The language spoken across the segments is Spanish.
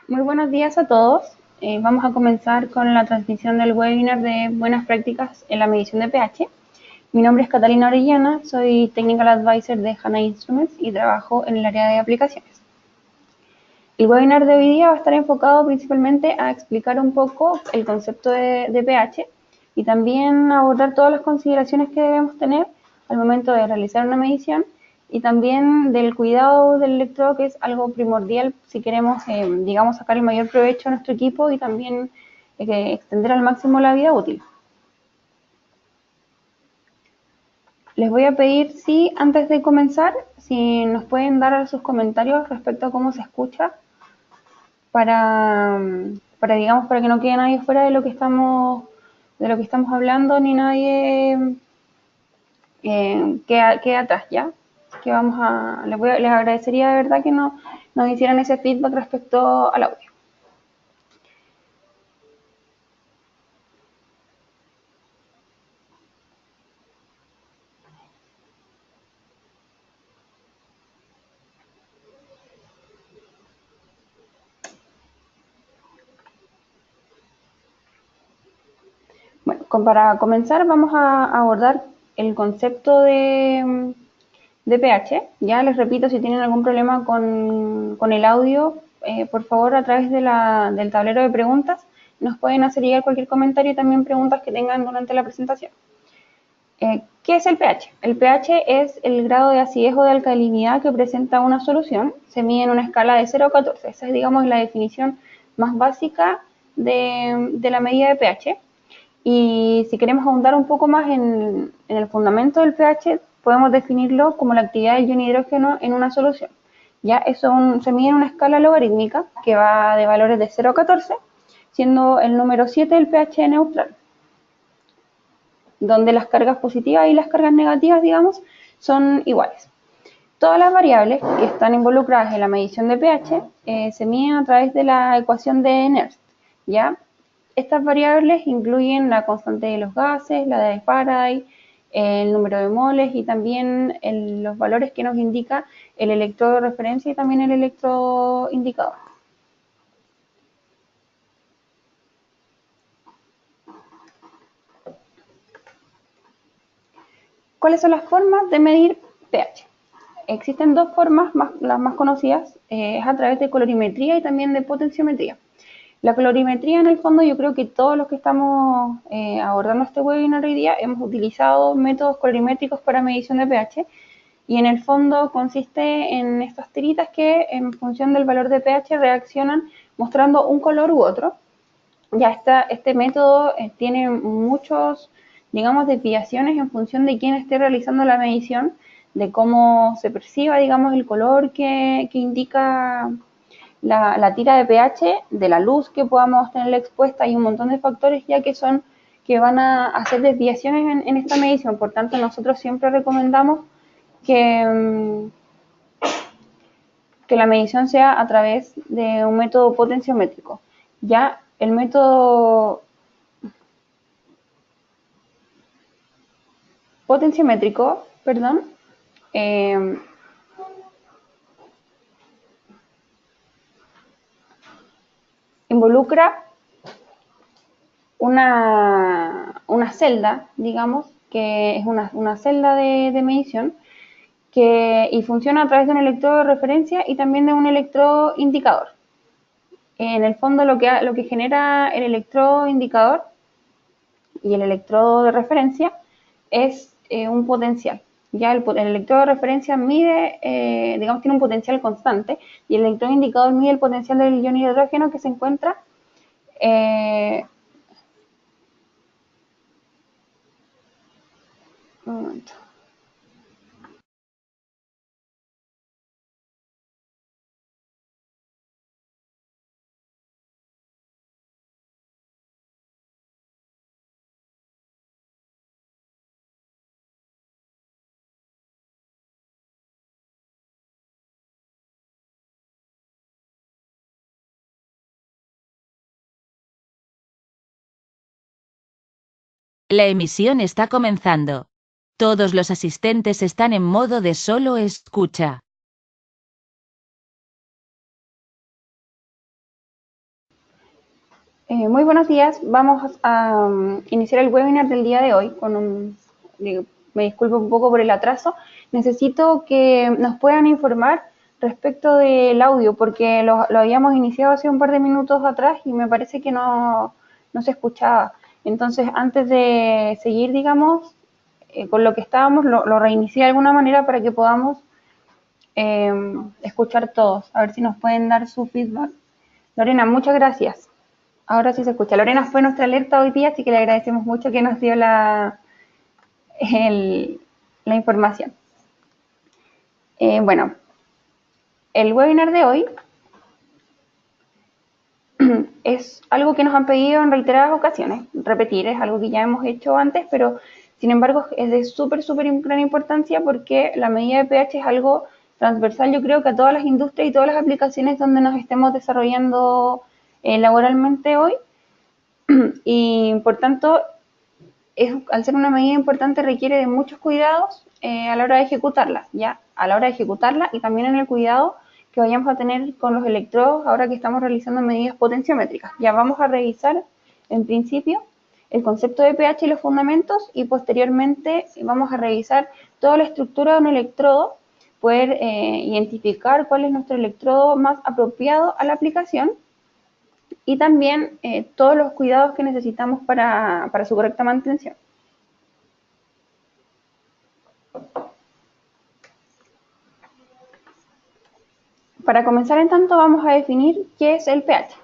Muy buenos días a todos. Vamos a comenzar con la transmisión del webinar de buenas prácticas en la medición de pH. Mi nombre es Catalina Orellana, soy Technical Advisor de HANA Instruments y trabajo en el área de aplicaciones. El webinar de hoy día va a estar enfocado principalmente a explicar un poco el concepto de pH y también abordar todas las consideraciones que debemos tener al momento de realizar una medición y también del cuidado del electrodo, que es algo primordial si queremos, digamos, sacar el mayor provecho a nuestro equipo y también extender al máximo la vida útil. Les voy a pedir, si antes de comenzar, si nos pueden dar sus comentarios respecto a cómo se escucha digamos, para que no quede nadie fuera de lo que estamos hablando, ni nadie quede atrás, ¿ya? Que les agradecería de verdad que nos hicieran ese feedback respecto al audio. Bueno, para comenzar vamos a abordar el concepto de pH. Ya les repito, si tienen algún problema con el audio, por favor, a través del tablero de preguntas, nos pueden hacer llegar cualquier comentario y también preguntas que tengan durante la presentación. ¿Qué es el pH? El pH es el grado de acidez o de alcalinidad que presenta una solución. Se mide en una escala de 0 a 14. Esa es, digamos, la definición más básica de la medida de pH. Y si queremos ahondar un poco más en el fundamento del pH, podemos definirlo como la actividad del ion hidrógeno en una solución. Ya eso se mide en una escala logarítmica que va de valores de 0 a 14, siendo el número 7 el pH neutral, donde las cargas positivas y las cargas negativas, digamos, son iguales. Todas las variables que están involucradas en la medición de pH se miden a través de la ecuación de Nernst, ¿ya? Estas variables incluyen la constante de los gases, la de Faraday, el número de moles y también los valores que nos indica el electrodo de referencia y también el electrodo indicador. ¿Cuáles son las formas de medir pH? Existen dos formas, las más conocidas, es a través de colorimetría y también de potenciometría. La colorimetría, en el fondo, yo creo que todos los que estamos abordando este webinar hoy día hemos utilizado métodos colorimétricos para medición de pH, y en el fondo consiste en estas tiritas que en función del valor de pH reaccionan mostrando un color u otro. Ya este método tiene muchos, digamos, desviaciones en función de quién esté realizando la medición, de cómo se perciba, digamos, el color que indica la tira de pH, de la luz que podamos tener expuesta. Hay un montón de factores ya que van a hacer desviaciones en esta medición. Por tanto, nosotros siempre recomendamos que, que la medición sea a través de un método potenciométrico. Ya el método potenciométrico, perdón, eh, involucra una celda, digamos, que es una celda de medición, y funciona a través de un electrodo de referencia y también de un electrodo indicador. En el fondo, lo que genera el electrodo indicador y el electrodo de referencia es un potencial. Ya el electrodo de referencia mide, digamos, tiene un potencial constante, y el electrodo indicador mide el potencial del ion hidrógeno que se encuentra un momento. La emisión está comenzando. Todos los asistentes están en modo de solo escucha. Muy buenos días. Vamos a iniciar el webinar del día de hoy me disculpo un poco por el atraso. Necesito que nos puedan informar respecto del audio porque lo habíamos iniciado hace un par de minutos atrás y me parece que no se escuchaba. Entonces, antes de seguir, digamos, con lo que estábamos, lo reinicié de alguna manera para que podamos escuchar todos. A ver si nos pueden dar su feedback. Lorena, muchas gracias. Ahora sí se escucha. Lorena fue nuestra alerta hoy día, así que le agradecemos mucho que nos dio la información. Bueno, el webinar de hoy es algo que nos han pedido en reiteradas ocasiones. Repetir, es algo que ya hemos hecho antes, pero sin embargo es de súper gran importancia porque la medida de pH es algo transversal, yo creo que a todas las industrias y todas las aplicaciones donde nos estemos desarrollando laboralmente hoy. Y por tanto, al ser una medida importante requiere de muchos cuidados a la hora de ejecutarla, ¿ya? A la hora de ejecutarla y también en el cuidado que vayamos a tener con los electrodos ahora que estamos realizando medidas potenciométricas. Ya vamos a revisar en principio el concepto de pH y los fundamentos y posteriormente vamos a revisar toda la estructura de un electrodo, poder identificar cuál es nuestro electrodo más apropiado a la aplicación y también todos los cuidados que necesitamos para su correcta mantención. Para comenzar, en tanto, vamos a definir qué es el pH.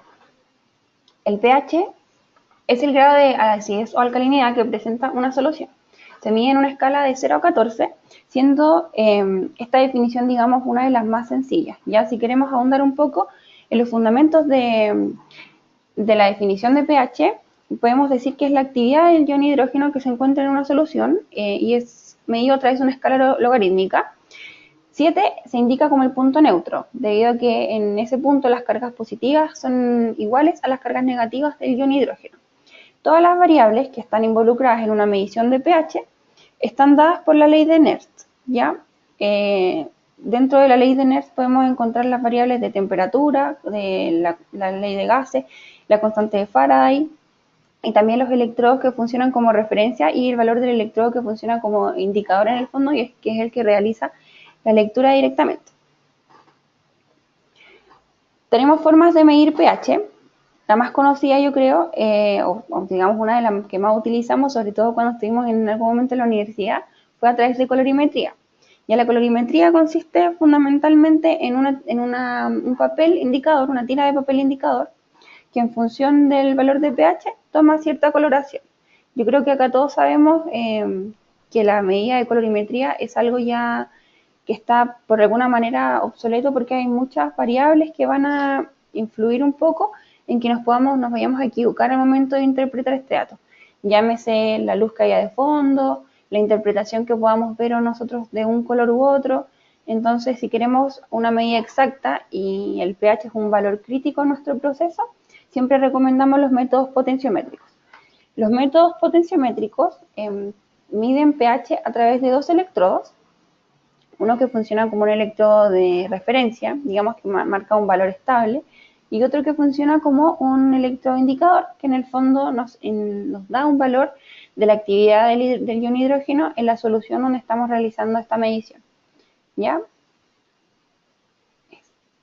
El pH es el grado de acidez o alcalinidad que presenta una solución. Se mide en una escala de 0 a 14, siendo esta definición, digamos, una de las más sencillas. Ya si queremos ahondar un poco en los fundamentos de la definición de pH, podemos decir que es la actividad del ion hidrógeno que se encuentra en una solución y es medido a través de una escala logarítmica. 7 se indica como el punto neutro, debido a que en ese punto las cargas positivas son iguales a las cargas negativas del ion hidrógeno. Todas las variables que están involucradas en una medición de pH están dadas por la ley de Nernst, ¿ya? Dentro de la ley de Nernst podemos encontrar las variables de temperatura, de la ley de gases, la constante de Faraday, y también los electrodos que funcionan como referencia y el valor del electrodo que funciona como indicador en el fondo, y que es el que realiza la lectura directamente. Tenemos formas de medir pH. La más conocida, yo creo, o digamos una de las que más utilizamos, sobre todo cuando estuvimos en algún momento en la universidad, fue a través de colorimetría. Ya la colorimetría consiste fundamentalmente en un papel indicador, una tira de papel indicador, que en función del valor de pH toma cierta coloración. Yo creo que acá todos sabemos que la medida de colorimetría es algo ya que está por alguna manera obsoleto porque hay muchas variables que van a influir un poco en que nos vayamos a equivocar al momento de interpretar este dato. Llámese la luz que haya de fondo, la interpretación que podamos ver nosotros de un color u otro. Entonces, si queremos una medida exacta y el pH es un valor crítico en nuestro proceso, siempre recomendamos los métodos potenciométricos. Los métodos potenciométricos miden pH a través de dos electrodos, uno que funciona como un electrodo de referencia, digamos que marca un valor estable, y otro que funciona como un electrodo indicador, que en el fondo nos da un valor de la actividad del ion hidrógeno en la solución donde estamos realizando esta medición. ¿Ya?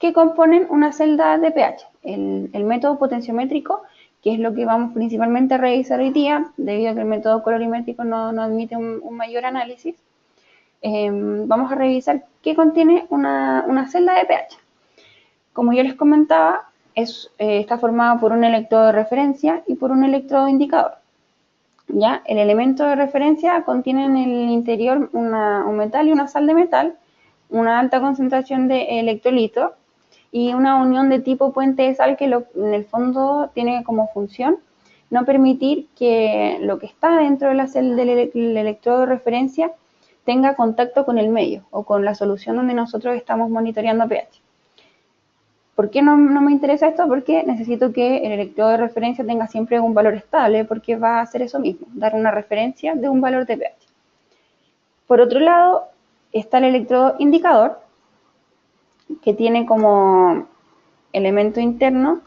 ¿Qué componen una celda de pH? El método potenciométrico, que es lo que vamos principalmente a revisar hoy día, debido a que el método colorimétrico no admite un mayor análisis. Vamos a revisar qué contiene una celda de pH. Como yo les comentaba, está formada por un electrodo de referencia y por un electrodo indicador. ¿Ya? El elemento de referencia contiene en el interior un metal y una sal de metal, una alta concentración de electrolito y una unión de tipo puente de sal que en el fondo tiene como función no permitir que lo que está dentro de la celda del electrodo de referencia tenga contacto con el medio o con la solución donde nosotros estamos monitoreando pH. ¿Por qué no me interesa esto? Porque necesito que el electrodo de referencia tenga siempre un valor estable, porque va a hacer eso mismo, dar una referencia de un valor de pH. Por otro lado, está el electrodo indicador, que tiene como elemento interno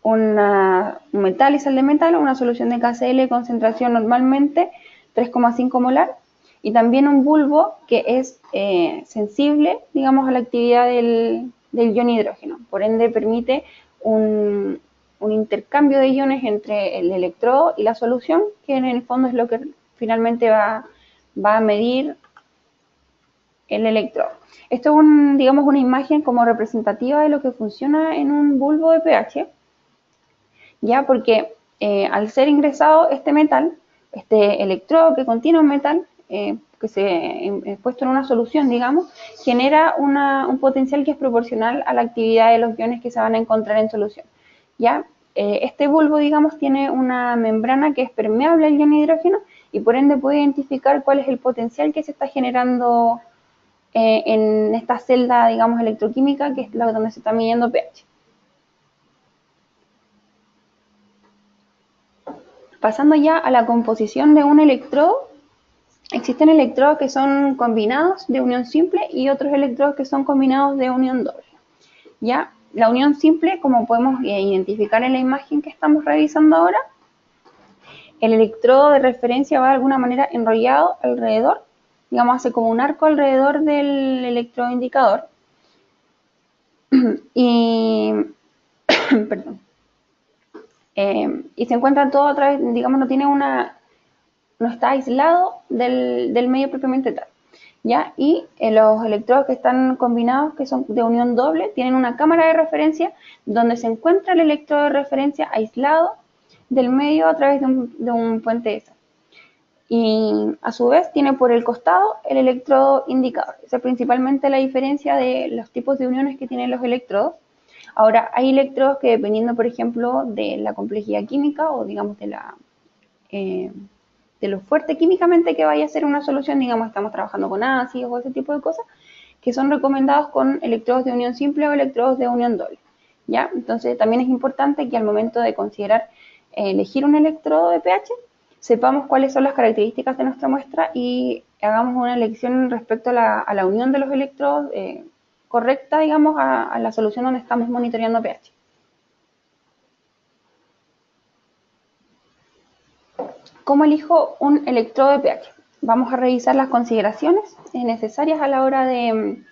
un metal y sal de metal, una solución de KCl, concentración normalmente 3,5 molar, y también un bulbo que es sensible, digamos, a la actividad del ion hidrógeno. Por ende, permite un intercambio de iones entre el electrodo y la solución, que en el fondo es lo que finalmente va a medir el electrodo. Esto es digamos, una imagen como representativa de lo que funciona en un bulbo de pH, ya porque al ser ingresado este metal, este electrodo que contiene un metal, que se puesto en una solución, digamos, genera un potencial que es proporcional a la actividad de los iones que se van a encontrar en solución. ¿Ya? Este bulbo, digamos, tiene una membrana que es permeable al ion hidrógeno y por ende puede identificar cuál es el potencial que se está generando en esta celda, digamos, electroquímica, que es la donde se está midiendo pH. Pasando ya a la composición de un electrodo, existen electrodos que son combinados de unión simple y otros electrodos que son combinados de unión doble. ¿Ya? La unión simple, como podemos identificar en la imagen que estamos revisando ahora, el electrodo de referencia va de alguna manera enrollado alrededor, digamos, hace como un arco alrededor del electrodo indicador. Y, perdón. Y se encuentra todo a través, digamos, no está aislado del medio propiamente tal. ¿Ya? Y los electrodos que están combinados, que son de unión doble, tienen una cámara de referencia donde se encuentra el electrodo de referencia aislado del medio a través de un puente ESA. Y a su vez tiene por el costado el electrodo indicador. Esa es principalmente la diferencia de los tipos de uniones que tienen los electrodos. Ahora, hay electrodos que dependiendo, por ejemplo, de la complejidad química o digamos de lo fuerte químicamente que vaya a ser una solución, digamos, estamos trabajando con ácidos o ese tipo de cosas, que son recomendados con electrodos de unión simple o electrodos de unión doble. ¿Ya? Entonces, también es importante que al momento de considerar elegir un electrodo de pH, sepamos cuáles son las características de nuestra muestra y hagamos una elección respecto a la unión de los electrodos correcta, digamos, a la solución donde estamos monitoreando pH. ¿Cómo elijo un electrodo de pH? Vamos a revisar las consideraciones necesarias a la hora de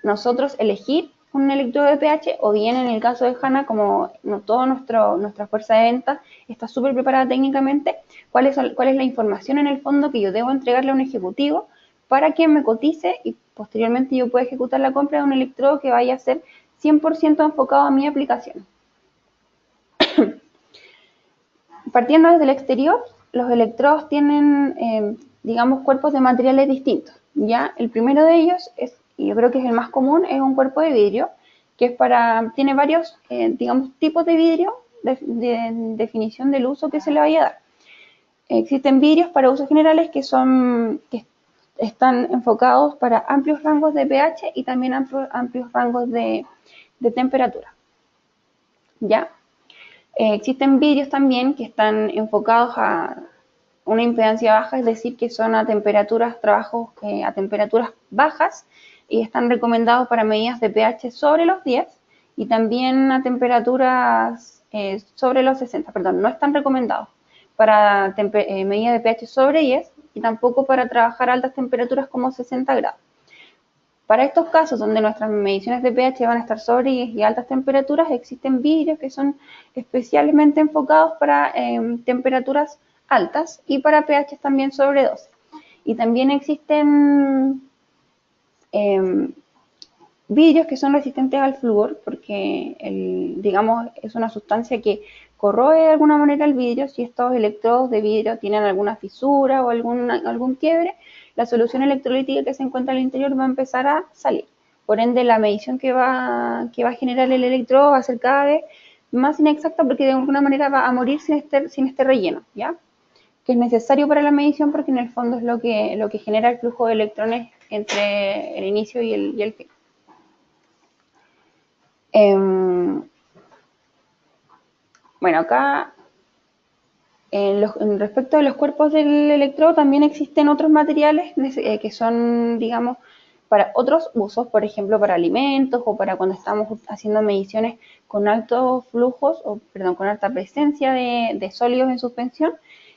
nosotros elegir un electrodo de pH, o bien en el caso de HANA, como toda nuestra fuerza de venta está súper preparada técnicamente, cuál es la información en el fondo que yo debo entregarle a un ejecutivo para que me cotice y posteriormente yo pueda ejecutar la compra de un electrodo que vaya a ser 100% enfocado a mi aplicación. Partiendo desde el exterior, los electrodos tienen, digamos, cuerpos de materiales distintos. ¿Ya? El primero de ellos y yo creo que es el más común, es un cuerpo de vidrio, que tiene varios, digamos, tipos de vidrio de definición del uso que se le vaya a dar. Existen vidrios para usos generales que están enfocados para amplios rangos de pH y también amplios rangos de temperatura. ¿Ya? Existen vidrios también que están enfocados a una impedancia baja, es decir, que son a temperaturas bajas y están recomendados para medidas de pH sobre los 10 y también a temperaturas sobre los 60, perdón, no están recomendados para medidas de pH sobre 10 y tampoco para trabajar a altas temperaturas como 60 grados. Para estos casos donde nuestras mediciones de pH van a estar sobre 10 y altas temperaturas, existen vidrios que son especialmente enfocados para temperaturas altas y para pH también sobre 12. Y también existen vidrios que son resistentes al flúor porque, digamos, es una sustancia que corroe de alguna manera el vidrio. Si estos electrodos de vidrio tienen alguna fisura o algún quiebre, la solución electrolítica que se encuentra al interior va a empezar a salir. Por ende, la medición que va a generar el electrodo va a ser cada vez más inexacta porque de alguna manera va a morir sin este relleno, ¿ya? Que es necesario para la medición porque en el fondo es lo que genera el flujo de electrones entre el inicio y el fin. Bueno, acá respecto de los cuerpos del electrodo también existen otros materiales que son, digamos, para otros usos, por ejemplo, para alimentos o para cuando estamos haciendo mediciones con altos flujos, o perdón, con alta presencia de sólidos en suspensión,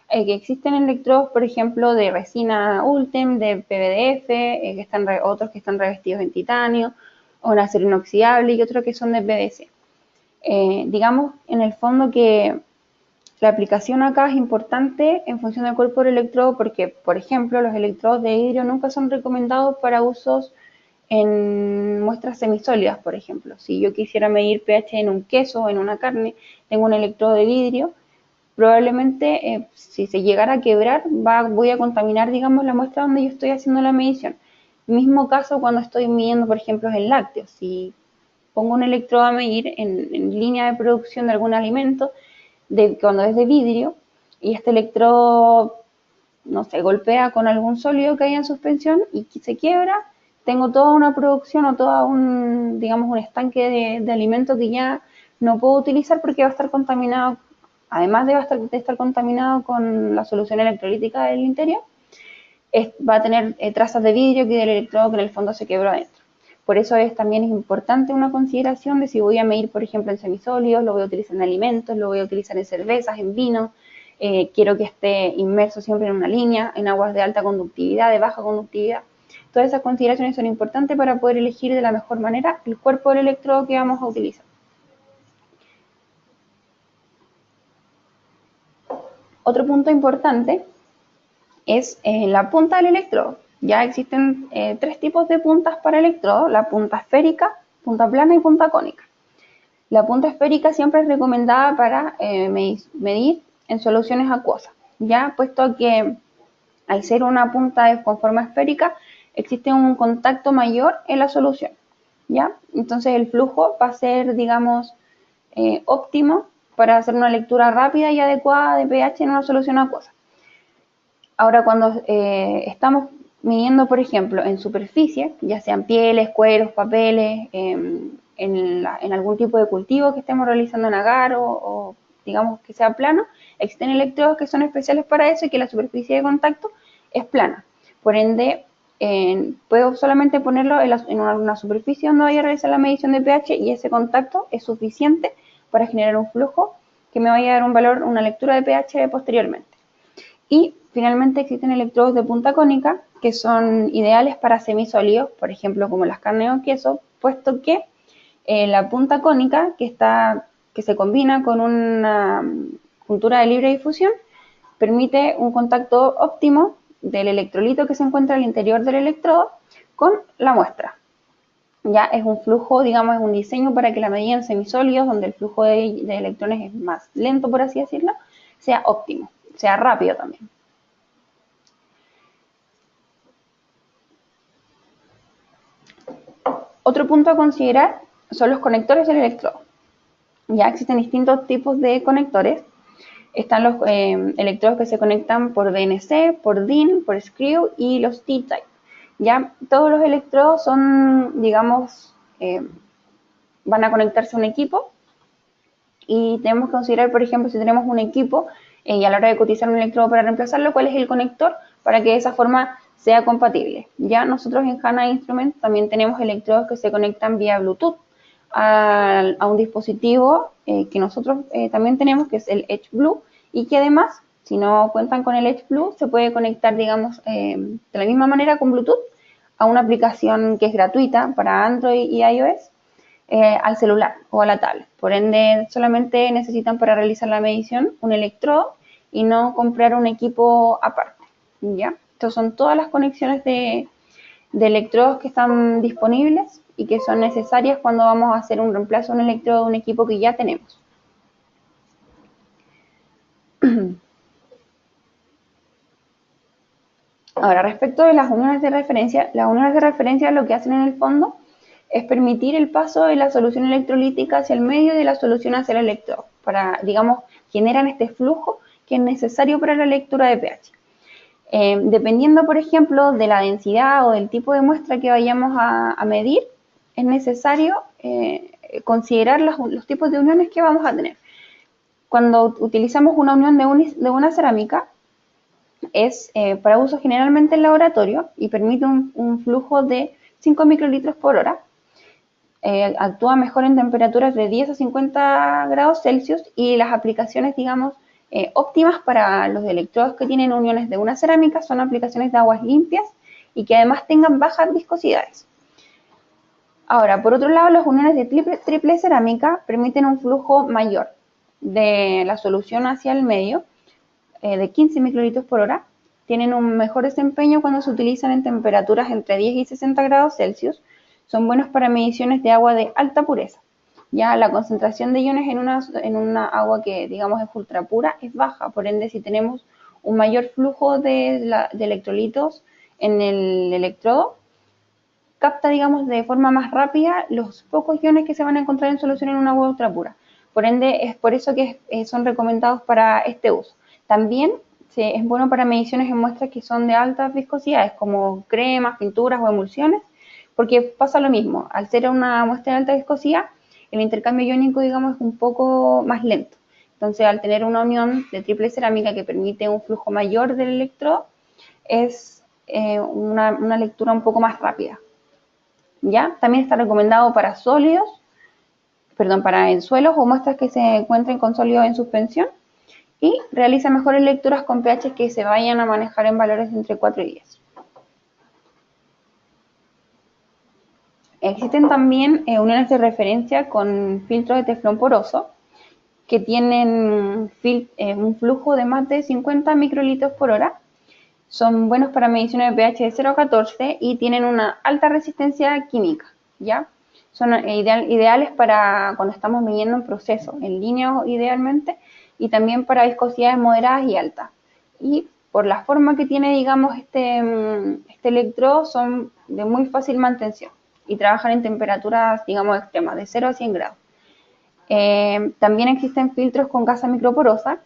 que existen electrodos, por ejemplo, de resina Ultem, de PVDF, otros que están revestidos en titanio, o en acero inoxidable y otros que son de PVC. Digamos, en el fondo que la aplicación acá es importante en función del cuerpo del electrodo porque, por ejemplo, los electrodos de vidrio nunca son recomendados para usos en muestras semisólidas, por ejemplo. Si yo quisiera medir pH en un queso o en una carne, tengo un electrodo de vidrio, probablemente si se llegara a quebrar, voy a contaminar, digamos, la muestra donde yo estoy haciendo la medición. Mismo caso cuando estoy midiendo, por ejemplo, en lácteos. Si pongo un electrodo a medir en línea de producción de algún alimento, cuando es de vidrio, y este electrodo, no sé, golpea con algún sólido que hay en suspensión y se quiebra, tengo toda una producción o todo digamos, un estanque de alimento que ya no puedo utilizar porque va a estar contaminado, además de estar contaminado con la solución electrolítica del interior, va a tener trazas de vidrio que del electrodo que en el fondo se quebró adentro. Por eso también es importante una consideración de si voy a medir, por ejemplo, en semisólidos, lo voy a utilizar en alimentos, lo voy a utilizar en cervezas, en vino, quiero que esté inmerso siempre en una línea, en aguas de alta conductividad, de baja conductividad. Todas esas consideraciones son importantes para poder elegir de la mejor manera el cuerpo del electrodo que vamos a utilizar. Otro punto importante es la punta del electrodo. Ya existen tres tipos de puntas para electrodo: la punta esférica, punta plana y punta cónica. La punta esférica siempre es recomendada para medir en soluciones acuosas, ya puesto que al ser una punta con forma esférica existe un contacto mayor en la solución, ¿ya? Entonces el flujo va a ser, digamos, óptimo para hacer una lectura rápida y adecuada de pH en una solución acuosa. Ahora, cuando estamos midiendo, por ejemplo, en superficie, ya sean pieles, cueros, papeles, en algún tipo de cultivo que estemos realizando en agar o digamos que sea plano, existen electrodos que son especiales para eso y que la superficie de contacto es plana. Por ende, puedo solamente ponerlo en una superficie donde vaya a realizar la medición de pH y ese contacto es suficiente para generar un flujo que me vaya a dar un valor, una lectura de pH posteriormente. Y finalmente existen electrodos de punta cónica que son ideales para semisólidos, por ejemplo como las carnes o queso, puesto que la punta cónica que se combina con una juntura de libre difusión permite un contacto óptimo del electrolito que se encuentra al interior del electrodo con la muestra. Ya es un flujo, digamos, es un diseño para que la medida en semisólidos, donde el flujo de electrones es más lento, por así decirlo, sea óptimo, sea rápido también. Otro punto a considerar son los conectores del electrodo. Ya existen distintos tipos de conectores. Están los electrodos que se conectan por DNC, por DIN, por screw y los T-type. Ya todos los electrodos son, digamos, van a conectarse a un equipo y tenemos que considerar, por ejemplo, si tenemos un equipo y a la hora de cotizar un electrodo para reemplazarlo, cuál es el conector para que de esa forma sea compatible. Ya nosotros en HANA Instrument también tenemos electrodos que se conectan vía Bluetooth a un dispositivo que nosotros también tenemos, que es el Edge Blue, y que además, si no cuentan con el Edge Blue, se puede conectar, digamos, de la misma manera con Bluetooth a una aplicación que es gratuita para Android y iOS, al celular o a la tablet. Por ende, solamente necesitan para realizar la medición un electrodo y no comprar un equipo aparte, ¿ya? Estas son todas las conexiones de electrodos que están disponibles y que son necesarias cuando vamos a hacer un reemplazo de un electrodo de un equipo que ya tenemos. Ahora, respecto de las uniones de referencia lo que hacen en el fondo es permitir el paso de la solución electrolítica hacia el medio y de la solución hacia el electrodo, para, digamos, generan este flujo que es necesario para la lectura de pH. Dependiendo, por ejemplo, de la densidad o del tipo de muestra que vayamos a medir, es necesario considerar los tipos de uniones que vamos a tener. Cuando utilizamos una unión de una cerámica, es para uso generalmente en laboratorio y permite un flujo de 5 microlitros por hora. Actúa mejor en temperaturas de 10 a 50 grados Celsius y las aplicaciones, digamos, óptimas para los electrodos que tienen uniones de una cerámica son aplicaciones de aguas limpias y que además tengan bajas viscosidades. Ahora, por otro lado, las uniones de triple cerámica permiten un flujo mayor de la solución hacia el medio, de 15 microlitros por hora. Tienen un mejor desempeño cuando se utilizan en temperaturas entre 10 y 60 grados Celsius. Son buenos para mediciones de agua de alta pureza. Ya la concentración de iones en una agua que, digamos, es ultra pura es baja. Por ende, si tenemos un mayor flujo de electrolitos en el electrodo, capta, digamos, de forma más rápida los pocos iones que se van a encontrar en solución en una agua ultra pura. Por ende, es por eso que son recomendados para este uso. También es bueno para mediciones en muestras que son de altas viscosidades, como cremas, pinturas o emulsiones, porque pasa lo mismo. Al ser una muestra de alta viscosidad, el intercambio iónico, digamos, es un poco más lento. Entonces, al tener una unión de triple cerámica que permite un flujo mayor del electrodo, es una lectura un poco más rápida. ¿Ya? También está recomendado para para ensuelos o muestras que se encuentren con sólidos en suspensión, y realiza mejores lecturas con pH que se vayan a manejar en valores entre 4 y 10. Existen también uniones de referencia con filtros de teflón poroso que tienen un flujo de más de 50 microlitros por hora. Son buenos para mediciones de pH de 0 a 14 y tienen una alta resistencia química, ¿ya? Son ideales para cuando estamos midiendo un proceso, en línea idealmente, y también para viscosidades moderadas y altas. Y por la forma que tiene, digamos, este electrodo, son de muy fácil mantención y trabajan en temperaturas, digamos, extremas, de 0 a 100 grados. También existen filtros con gasa microporosa,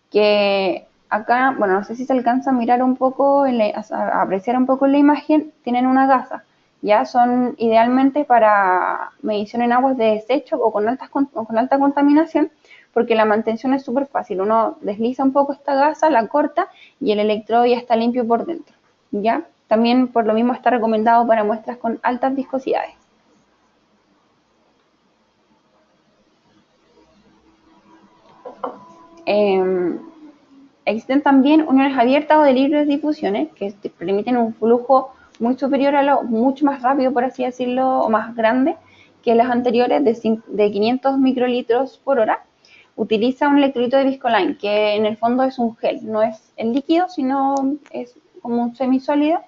que acá, bueno, no sé si se alcanza a mirar un poco, a apreciar un poco en la imagen, tienen una gasa. Ya son idealmente para medición en aguas de desecho o con alta contaminación, porque la mantención es súper fácil. Uno desliza un poco esta gasa, la corta y el electrodo ya está limpio por dentro. ¿Ya? También por lo mismo está recomendado para muestras con altas viscosidades. Existen también uniones abiertas o de libres difusiones que permiten un flujo muy superior mucho más rápido, por así decirlo, o más grande que las anteriores, de 500 microlitros por hora. Utiliza un electrolito de Viscoline, que en el fondo es un gel, no es el líquido, sino es como un semisólido,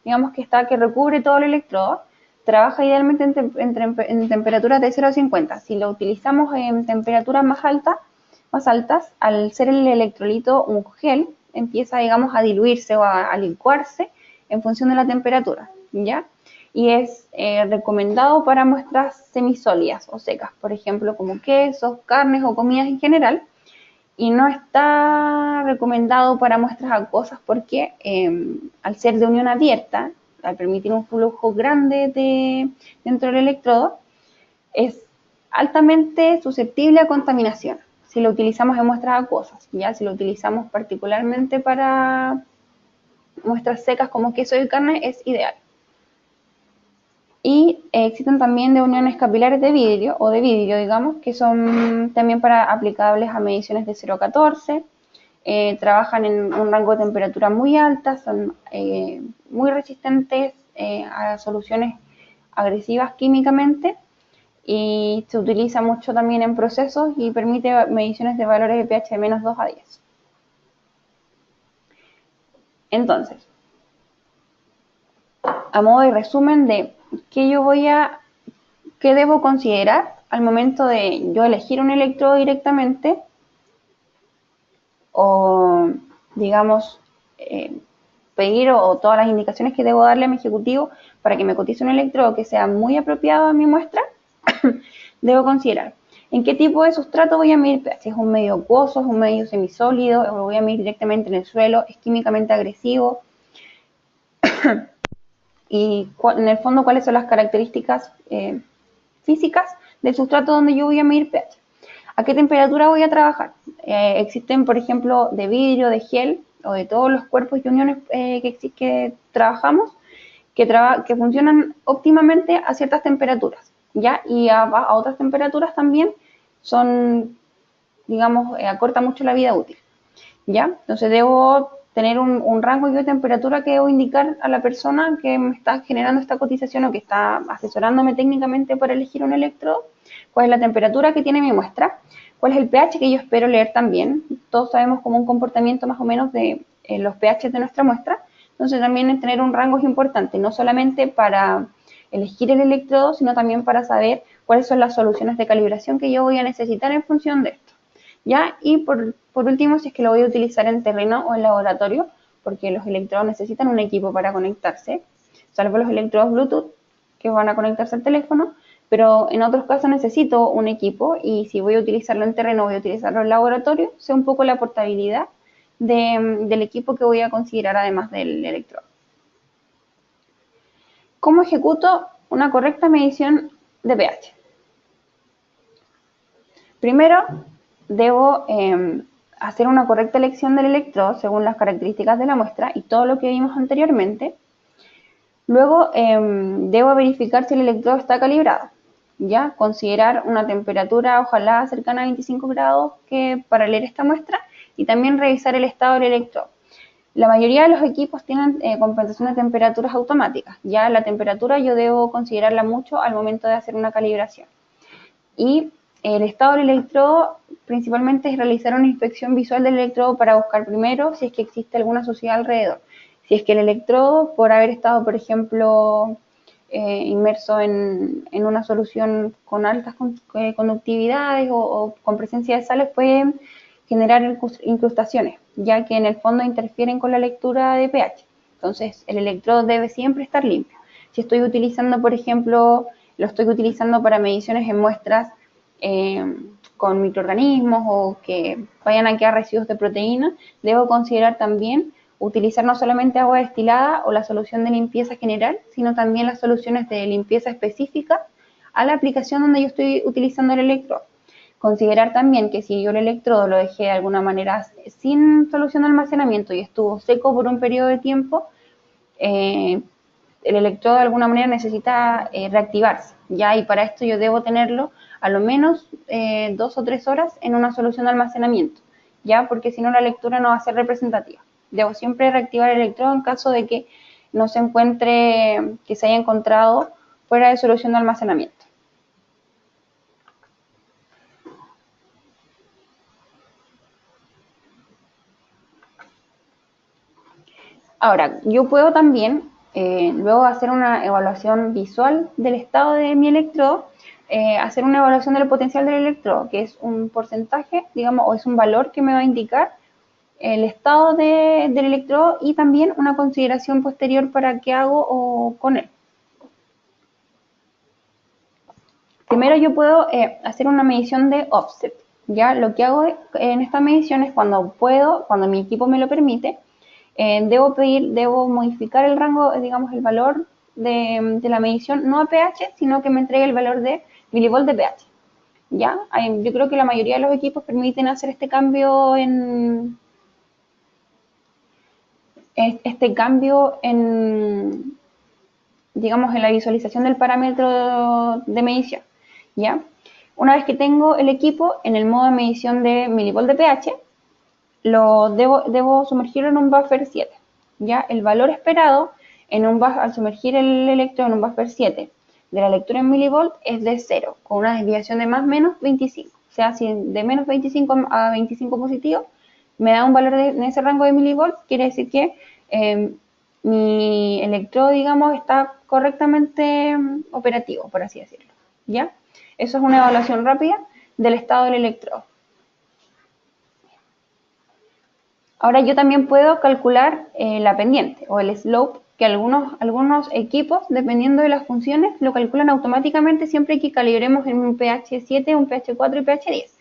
digamos que recubre todo el electrodo. Trabaja idealmente en temperaturas de 0 a 50. Si lo utilizamos en temperaturas más altas, al ser el electrolito un gel, empieza, digamos, a diluirse o a licuarse en función de la temperatura, ¿ya? Y es recomendado para muestras semisólidas o secas, por ejemplo, como quesos, carnes o comidas en general, y no está recomendado para muestras acuosas porque al ser de unión abierta, al permitir un flujo grande dentro del electrodo, es altamente susceptible a contaminación si lo utilizamos en muestras acuosas, ¿ya? Si lo utilizamos particularmente para muestras secas como queso y carne, es ideal. Y existen también de uniones capilares de vidrio, digamos, que son también aplicables a mediciones de 0 a 14, trabajan en un rango de temperatura muy alta, son muy resistentes a soluciones agresivas químicamente, y se utiliza mucho también en procesos y permite mediciones de valores de pH de menos 2 a 10. Entonces, a modo de resumen de qué debo considerar al momento de yo elegir un electrodo directamente, o digamos pedir o todas las indicaciones que debo darle a mi ejecutivo para que me cotice un electrodo que sea muy apropiado a mi muestra, debo considerar en qué tipo de sustrato voy a medir pH. ¿Es un medio acuoso, es un medio semisólido, o lo voy a medir directamente en el suelo, es químicamente agresivo? Y en el fondo, cuáles son las características físicas del sustrato donde yo voy a medir pH. ¿A qué temperatura voy a trabajar? Existen, por ejemplo, de vidrio, de gel o de todos los cuerpos y uniones que trabajamos, que funcionan óptimamente a ciertas temperaturas, ¿ya? Y a otras temperaturas también son, digamos, acorta mucho la vida útil, ¿ya? Entonces debo tener un rango de temperatura que debo indicar a la persona que me está generando esta cotización o que está asesorándome técnicamente para elegir un electrodo, cuál es la temperatura que tiene mi muestra, cuál es el pH que yo espero leer también. Todos sabemos como un comportamiento más o menos de los pH de nuestra muestra, entonces también tener un rango es importante, no solamente para elegir el electrodo, sino también para saber cuáles son las soluciones de calibración que yo voy a necesitar en función de esto. ¿Ya? Y por último, si es que lo voy a utilizar en terreno o en laboratorio, porque los electrodos necesitan un equipo para conectarse, salvo los electrodos Bluetooth que van a conectarse al teléfono, pero en otros casos necesito un equipo y si voy a utilizarlo en terreno o voy a utilizarlo en laboratorio, sé un poco la portabilidad del equipo que voy a considerar además del electrodo. ¿Cómo ejecuto una correcta medición de pH? Primero, debo hacer una correcta elección del electrodo según las características de la muestra y todo lo que vimos anteriormente. Luego, debo verificar si el electrodo está calibrado, ¿ya? Considerar una temperatura ojalá cercana a 25 grados para leer esta muestra y también revisar el estado del electrodo. La mayoría de los equipos tienen compensación de temperaturas automáticas. Ya la temperatura yo debo considerarla mucho al momento de hacer una calibración. Y el estado del electrodo principalmente es realizar una inspección visual del electrodo para buscar primero si es que existe alguna suciedad alrededor. Si es que el electrodo, por haber estado, por ejemplo, inmerso en una solución con altas conductividades o con presencia de sales, pueden generar incrustaciones, ya que en el fondo interfieren con la lectura de pH. Entonces, el electrodo debe siempre estar limpio. Si estoy utilizando, por ejemplo, lo estoy utilizando para mediciones en muestras con microorganismos o que vayan a quedar residuos de proteína, debo considerar también utilizar no solamente agua destilada o la solución de limpieza general, sino también las soluciones de limpieza específicas a la aplicación donde yo estoy utilizando el electrodo. Considerar también que si yo el electrodo lo dejé de alguna manera sin solución de almacenamiento y estuvo seco por un periodo de tiempo, el electrodo de alguna manera necesita reactivarse, ¿ya? Y para esto yo debo tenerlo a lo menos 2 o 3 horas en una solución de almacenamiento, ¿ya? Porque si no la lectura no va a ser representativa. Debo siempre reactivar el electrodo en caso de que no se encuentre, que se haya encontrado fuera de solución de almacenamiento. Ahora, yo puedo también luego hacer una evaluación visual del estado de mi electrodo, hacer una evaluación del potencial del electrodo, que es un porcentaje, digamos, o es un valor que me va a indicar el estado del electrodo y también una consideración posterior para qué hago con él. Primero yo puedo hacer una medición de offset. Ya lo que hago en esta medición es cuando puedo, cuando mi equipo me lo permite, debo modificar el rango, digamos, el valor de la medición, no a pH, sino que me entregue el valor de milivolt de pH. ¿Ya? Yo creo que la mayoría de los equipos permiten hacer este cambio digamos, en la visualización del parámetro de medición. ¿Ya? Una vez que tengo el equipo en el modo de medición de milivolt de pH, debo sumergirlo en un buffer 7. ¿Ya? El valor esperado al sumergir el electrodo en un buffer 7 de la lectura en milivolt es de 0, con una desviación de más o menos 25. O sea, si de menos 25 a 25 positivo me da un valor en ese rango de milivolt, quiere decir que mi electrodo, digamos, está correctamente operativo, por así decirlo. ¿Ya? Eso es una evaluación rápida del estado del electrodo. Ahora yo también puedo calcular la pendiente o el slope, que algunos equipos, dependiendo de las funciones, lo calculan automáticamente siempre que calibremos en un pH 7, un pH 4 y pH 10.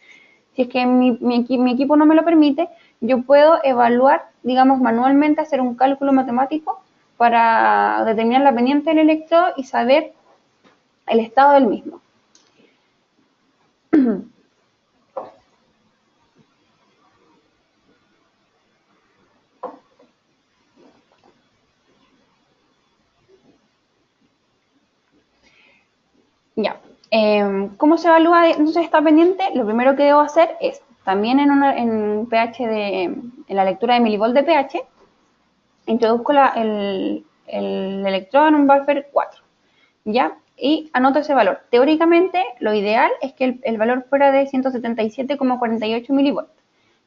Si es que mi equipo no me lo permite, yo puedo evaluar, digamos, manualmente, hacer un cálculo matemático para determinar la pendiente del electrodo y saber el estado del mismo. ¿Cómo se evalúa entonces esta pendiente? Lo primero que debo hacer es, también en pH en la lectura de milivolt de pH, introduzco el electrodo en un buffer 4, ¿ya? Y anoto ese valor. Teóricamente, lo ideal es que el valor fuera de 177,48 milivolts.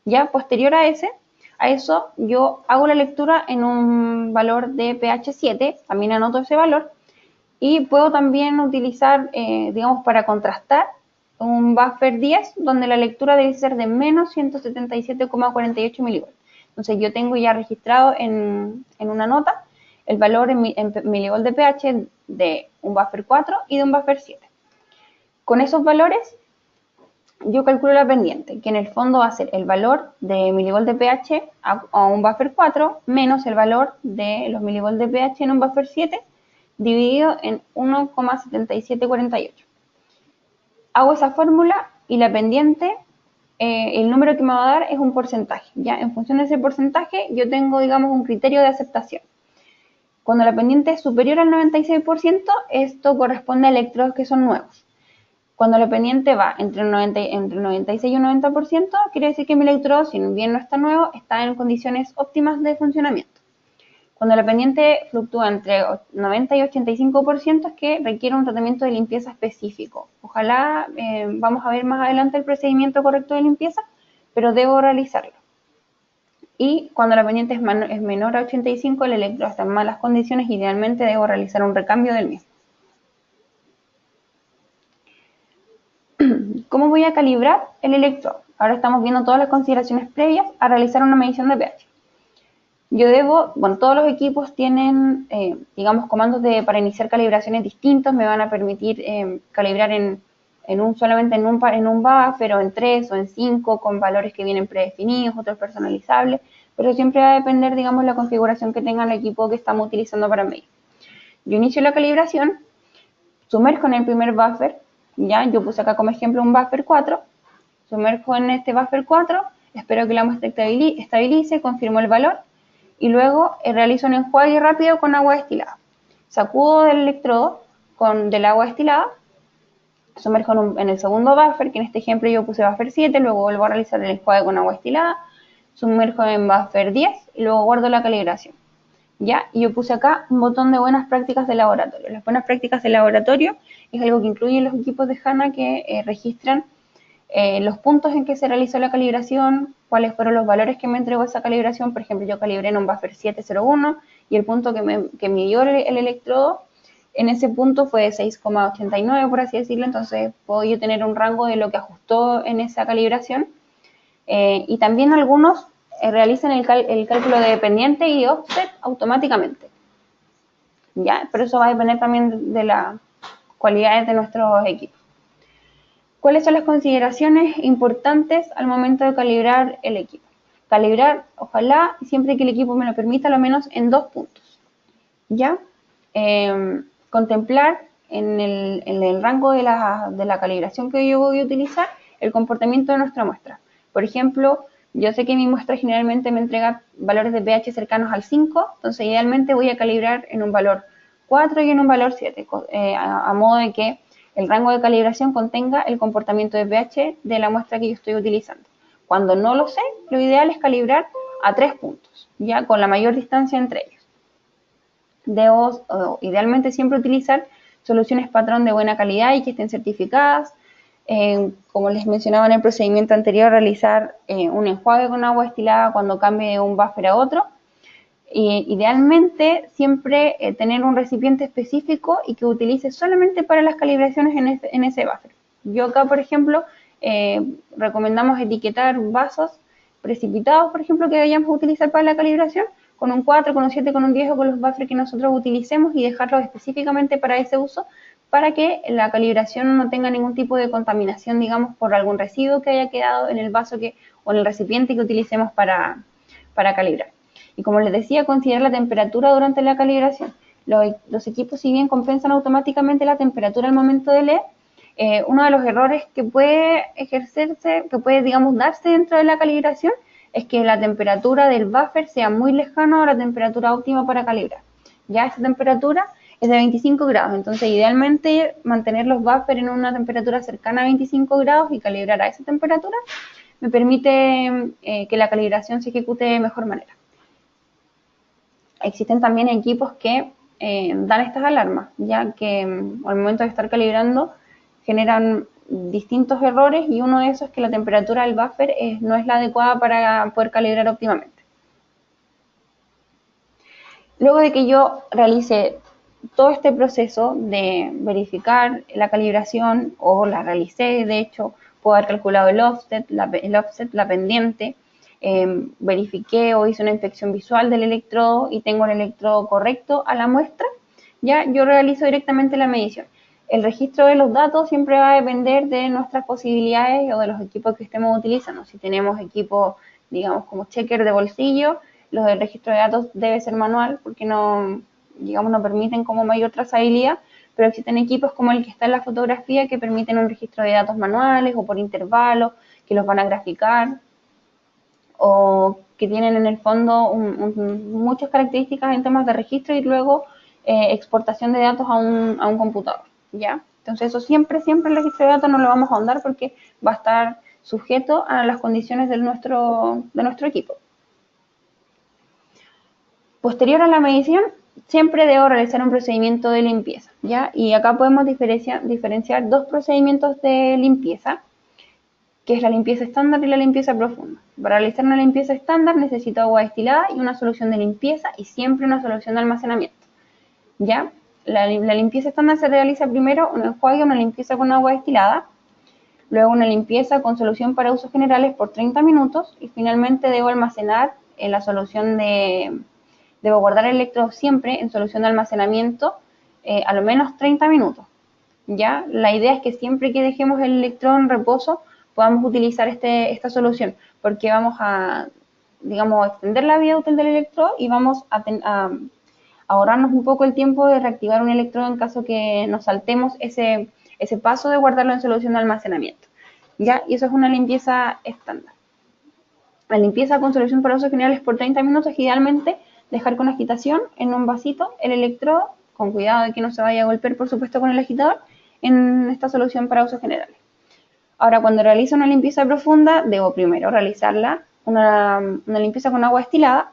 Ya posterior a eso yo hago la lectura en un valor de pH 7, también anoto ese valor, y puedo también utilizar, digamos, para contrastar, un buffer 10, donde la lectura debe ser de menos 177,48 milivolts. Entonces yo tengo ya registrado en una nota el valor en milivolt de pH de un buffer 4 y de un buffer 7. Con esos valores yo calculo la pendiente, que en el fondo va a ser el valor de milivolt de pH a un buffer 4 menos el valor de los milivolts de pH en un buffer 7 dividido en 1,7748. Hago esa fórmula y la pendiente, el número que me va a dar es un porcentaje. ¿Ya? En función de ese porcentaje yo tengo, digamos, un criterio de aceptación. Cuando la pendiente es superior al 96%, esto corresponde a electrodos que son nuevos. Cuando la pendiente va entre 96 y un 90%, quiere decir que mi electrodo, si bien no está nuevo, está en condiciones óptimas de funcionamiento. Cuando la pendiente fluctúa entre 90 y 85%, es que requiere un tratamiento de limpieza específico. Ojalá vamos a ver más adelante el procedimiento correcto de limpieza, pero debo realizarlo. Y cuando la pendiente es menor a 85, el electrodo está en malas condiciones, idealmente debo realizar un recambio del mismo. ¿Cómo voy a calibrar el electrodo? Ahora estamos viendo todas las consideraciones previas a realizar una medición de pH. Yo todos los equipos tienen, digamos, comandos para iniciar calibraciones distintos, me van a permitir calibrar solamente en un buffer, o en 3 o en 5, con valores que vienen predefinidos, otros personalizables, pero siempre va a depender, digamos, la configuración que tenga el equipo que estamos utilizando para medir. Yo inicio la calibración, sumerjo en el primer buffer, ya, yo puse acá como ejemplo un buffer 4, sumerjo en este buffer 4, espero que la muestra estabilice, confirmo el valor, y luego realizo un enjuague rápido con agua destilada. Sacudo del electrodo del agua destilada, sumerjo en el segundo buffer, que en este ejemplo yo puse buffer 7, luego vuelvo a realizar el enjuague con agua destilada, sumerjo en buffer 10 y luego guardo la calibración. ¿Ya? Y yo puse acá un botón de buenas prácticas de laboratorio. Las buenas prácticas de laboratorio es algo que incluyen los equipos de HANA que registran los puntos en que se realizó la calibración, cuáles fueron los valores que me entregó esa calibración. Por ejemplo, yo calibré en un buffer 701 y el punto que midió el electrodo en ese punto fue 6,89, por así decirlo. Entonces puedo yo tener un rango de lo que ajustó en esa calibración. Y también algunos realizan el cálculo de pendiente y offset automáticamente. ¿Ya? Pero eso va a depender también de las cualidades de nuestros equipos. ¿Cuáles son las consideraciones importantes al momento de calibrar el equipo? Calibrar, ojalá, siempre que el equipo me lo permita, lo menos en 2 puntos. ¿Ya? Contemplar en el rango de la calibración que yo voy a utilizar el comportamiento de nuestra muestra. Por ejemplo, yo sé que mi muestra generalmente me entrega valores de pH cercanos al 5, entonces idealmente voy a calibrar en un valor 4 y en un valor 7, a modo de que el rango de calibración contenga el comportamiento de pH de la muestra que yo estoy utilizando. Cuando no lo sé, lo ideal es calibrar a 3 puntos, ya con la mayor distancia entre ellos. Debo idealmente siempre utilizar soluciones patrón de buena calidad y que estén certificadas. Como les mencionaba en el procedimiento anterior, realizar un enjuague con agua destilada cuando cambie de un buffer a otro. Idealmente siempre tener un recipiente específico y que utilice solamente para las calibraciones en ese buffer. Yo acá, por ejemplo, recomendamos etiquetar vasos precipitados, por ejemplo, que vayamos a utilizar para la calibración, con un 4, con un 7, con un 10 o con los buffers que nosotros utilicemos, y dejarlos específicamente para ese uso, para que la calibración no tenga ningún tipo de contaminación, digamos, por algún residuo que haya quedado en el vaso o en el recipiente que utilicemos para calibrar. Y como les decía, considerar la temperatura durante la calibración. Los equipos, si bien compensan automáticamente la temperatura al momento de leer, uno de los errores que puede digamos, darse dentro de la calibración es que la temperatura del buffer sea muy lejana a la temperatura óptima para calibrar. Ya esa temperatura es de 25 grados. Entonces, idealmente, mantener los buffers en una temperatura cercana a 25 grados y calibrar a esa temperatura me permite que la calibración se ejecute de mejor manera. Existen también equipos que dan estas alarmas, ya que al momento de estar calibrando generan distintos errores y uno de esos es que la temperatura del buffer no es la adecuada para poder calibrar óptimamente. Luego de que yo realice todo este proceso de verificar la calibración, o la realicé, de hecho, puedo haber calculado el offset, la pendiente, verifiqué o hice una inspección visual del electrodo y tengo el electrodo correcto a la muestra, ya yo realizo directamente la medición. El registro de los datos siempre va a depender de nuestras posibilidades o de los equipos que estemos utilizando. Si tenemos equipos, digamos, como checker de bolsillo, los del registro de datos debe ser manual porque no, digamos, no permiten como mayor trazabilidad, pero existen equipos como el que está en la fotografía que permiten un registro de datos manuales o por intervalos, que los van a graficar, o que tienen en el fondo muchas características en temas de registro y luego exportación de datos a un computador, ¿ya? Entonces eso siempre el registro de datos no lo vamos a ahondar porque va a estar sujeto a las condiciones de nuestro equipo. Posterior a la medición, siempre debo realizar un procedimiento de limpieza, ¿ya? Y acá podemos diferenciar dos procedimientos de limpieza, que es la limpieza estándar y la limpieza profunda. Para realizar una limpieza estándar necesito agua destilada y una solución de limpieza y siempre una solución de almacenamiento, ¿ya? La limpieza estándar se realiza primero un enjuague, una limpieza con agua destilada, luego una limpieza con solución para usos generales por 30 minutos y finalmente debo almacenar en la solución debo guardar el electrodo siempre en solución de almacenamiento a lo menos 30 minutos, ¿ya? La idea es que siempre que dejemos el electrodo en reposo podamos utilizar esta solución, porque vamos a, digamos, extender la vida útil del electrodo y vamos a ahorrarnos un poco el tiempo de reactivar un electrodo en caso que nos saltemos ese paso de guardarlo en solución de almacenamiento, ¿ya? Y eso es una limpieza estándar. La limpieza con solución para usos generales por 30 minutos, idealmente dejar con agitación en un vasito el electrodo, con cuidado de que no se vaya a golpear, por supuesto, con el agitador, en esta solución para usos generales. Ahora, cuando realizo una limpieza profunda, debo primero realizarla, una limpieza con agua destilada,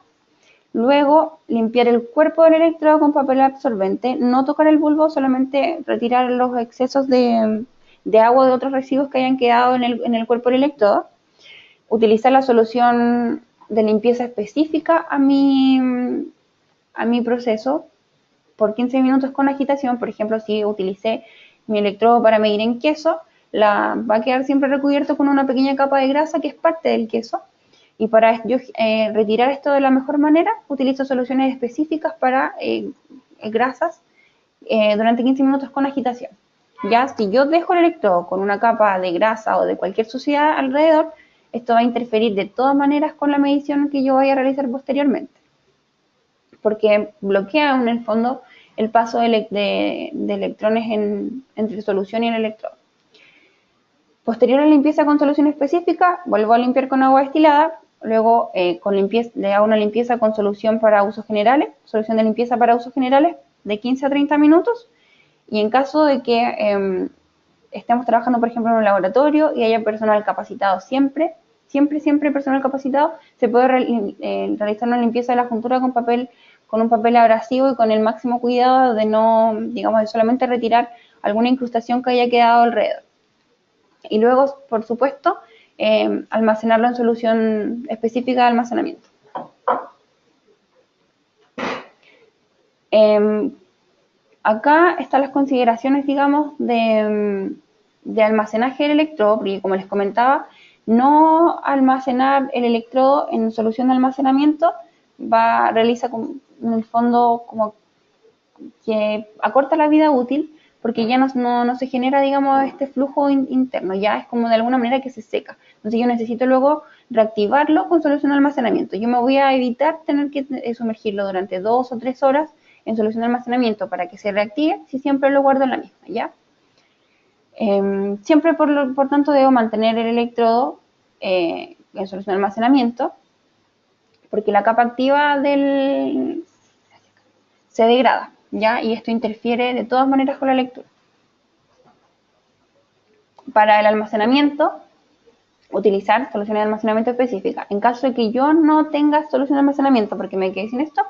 luego limpiar el cuerpo del electrodo con papel absorbente, no tocar el bulbo, solamente retirar los excesos de agua de otros residuos que hayan quedado en el cuerpo del electrodo, utilizar la solución de limpieza específica a mi proceso por 15 minutos con agitación. Por ejemplo, si utilicé mi electrodo para medir en queso, va a quedar siempre recubierto con una pequeña capa de grasa que es parte del queso. Y para yo retirar esto de la mejor manera, utilizo soluciones específicas para grasas durante 15 minutos con agitación. Ya si yo dejo el electrodo con una capa de grasa o de cualquier suciedad alrededor, esto va a interferir de todas maneras con la medición que yo vaya a realizar posteriormente, porque bloquea en el fondo el paso de electrones entre solución y el electrodo. Posterior a la limpieza con solución específica, vuelvo a limpiar con agua destilada, luego le hago una limpieza con solución para usos generales, solución de limpieza para usos generales de 15 a 30 minutos, y en caso de que estemos trabajando, por ejemplo, en un laboratorio y haya personal capacitado siempre personal capacitado, se puede realizar una limpieza de la juntura con un papel abrasivo y con el máximo cuidado de no, digamos, de solamente retirar alguna incrustación que haya quedado alrededor. Y luego, por supuesto, almacenarlo en solución específica de almacenamiento. Acá están las consideraciones, digamos, de almacenaje del electrodo, porque como les comentaba, no almacenar el electrodo en solución de almacenamiento realiza en el fondo como que acorta la vida útil, porque ya no se genera, digamos, este flujo interno, ya es como de alguna manera que se seca. Entonces yo necesito luego reactivarlo con solución de almacenamiento. Yo me voy a evitar tener que sumergirlo durante 2 o 3 horas en solución de almacenamiento para que se reactive si siempre lo guardo en la misma, ¿ya? Siempre, por tanto, debo mantener el electrodo en solución de almacenamiento, porque la capa activa se degrada, ¿ya? Y esto interfiere de todas maneras con la lectura. Para el almacenamiento, utilizar soluciones de almacenamiento específicas. En caso de que yo no tenga solución de almacenamiento porque me quede sin stock,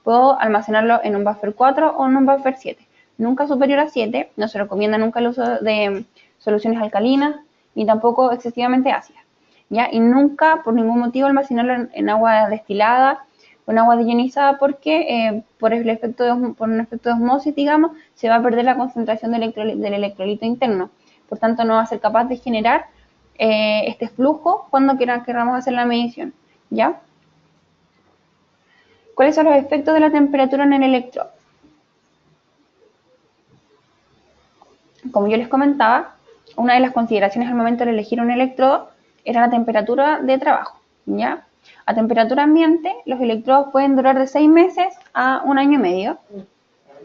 puedo almacenarlo en un buffer 4 o en un buffer 7. Nunca superior a 7, no se recomienda nunca el uso de soluciones alcalinas ni tampoco excesivamente ácidas, ¿ya? Y nunca por ningún motivo almacenarlo en agua destilada o en agua deionizada porque por un efecto de osmosis, digamos, se va a perder la concentración del electrolito interno. Por tanto, no va a ser capaz de generar este flujo cuando queramos hacer la medición, ¿ya? ¿Cuáles son los efectos de la temperatura en el electrodo? Como yo les comentaba, una de las consideraciones al momento de elegir un electrodo era la temperatura de trabajo, ¿ya? A temperatura ambiente, los electrodos pueden durar de 6 meses a 1 año y medio.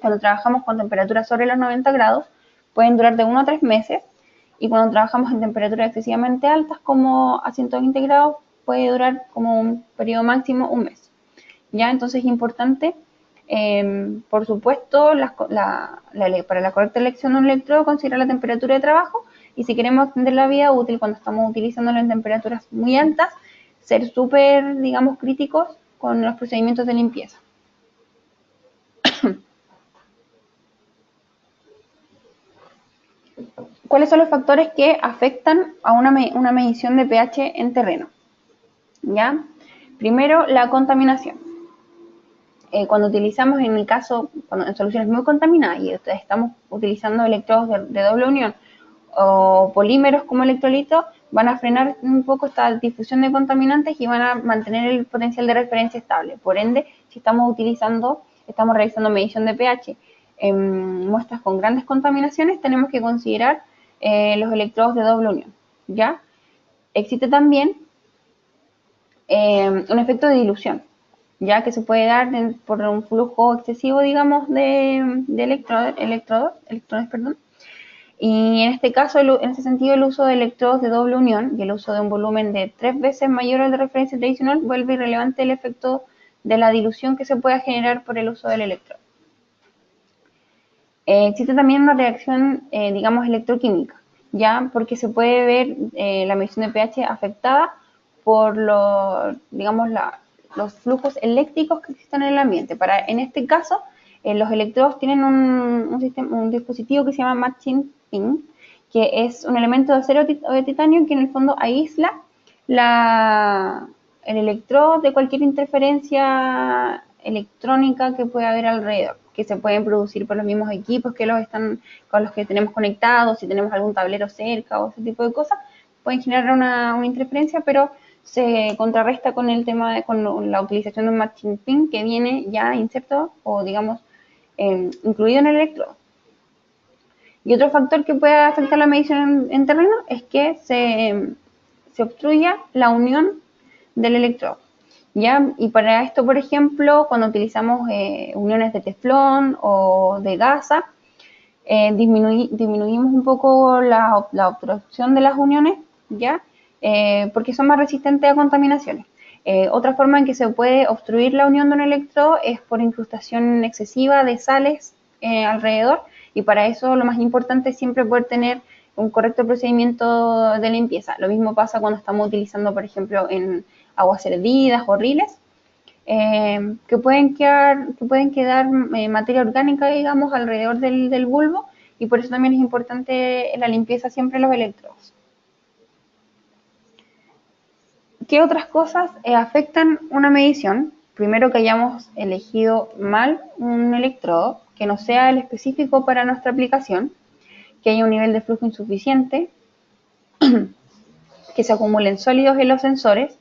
Cuando trabajamos con temperaturas sobre los 90 grados, pueden durar de 1 a 3 meses. Y cuando trabajamos en temperaturas excesivamente altas, como a 120 grados, puede durar como un periodo máximo un mes. ¿Ya? Entonces es importante, por supuesto, para la correcta elección de un electrodo, considerar la temperatura de trabajo y si queremos extender la vida útil cuando estamos utilizándolo en temperaturas muy altas, ser súper, digamos, críticos con los procedimientos de limpieza. ¿Cuáles son los factores que afectan a una medición de pH en terreno? ¿Ya? Primero, la contaminación. Cuando utilizamos, en el caso, en soluciones muy contaminadas y estamos utilizando electrodos de doble unión o polímeros como electrolitos, van a frenar un poco esta difusión de contaminantes y van a mantener el potencial de referencia estable. Por ende, si estamos realizando medición de pH en muestras con grandes contaminaciones, tenemos que considerar los electrodos de doble unión, ¿ya? Existe también un efecto de dilución, ya que se puede dar por un flujo excesivo, digamos, de electrones, perdón. Y en este caso, en ese sentido, el uso de electrodos de doble unión y el uso de un volumen de 3 veces mayor al de referencia tradicional vuelve irrelevante el efecto de la dilución que se pueda generar por el uso del electrodo. Existe también una reacción, digamos, electroquímica, ya porque se puede ver la medición de pH afectada por los flujos eléctricos que existen en el ambiente. En este caso, los electrodos tienen un dispositivo que se llama matching pin, que es un elemento de acero o de titanio que en el fondo aísla el electrodo de cualquier interferencia electrónica que pueda haber alrededor, que se pueden producir por los mismos equipos con los que tenemos conectados, si tenemos algún tablero cerca o ese tipo de cosas, pueden generar una interferencia, pero se contrarresta con con la utilización de un matching pin que viene ya inserto o digamos incluido en el electrodo. Y otro factor que puede afectar la medición en terreno es que se obstruya la unión del electrodo, ¿ya? Y para esto, por ejemplo, cuando utilizamos uniones de teflón o de gasa, disminuimos un poco la obstrucción de las uniones, ¿ya? Porque son más resistentes a contaminaciones. Otra forma en que se puede obstruir la unión de un electrodo es por incrustación excesiva de sales alrededor, y para eso lo más importante es siempre poder tener un correcto procedimiento de limpieza. Lo mismo pasa cuando estamos utilizando, por ejemplo, en aguas hervidas o riles, que pueden quedar materia orgánica, digamos, alrededor del bulbo, y por eso también es importante la limpieza siempre de los electrodos. ¿Qué otras cosas afectan una medición? Primero, que hayamos elegido mal un electrodo, que no sea el específico para nuestra aplicación, que haya un nivel de flujo insuficiente, que se acumulen sólidos en los sensores,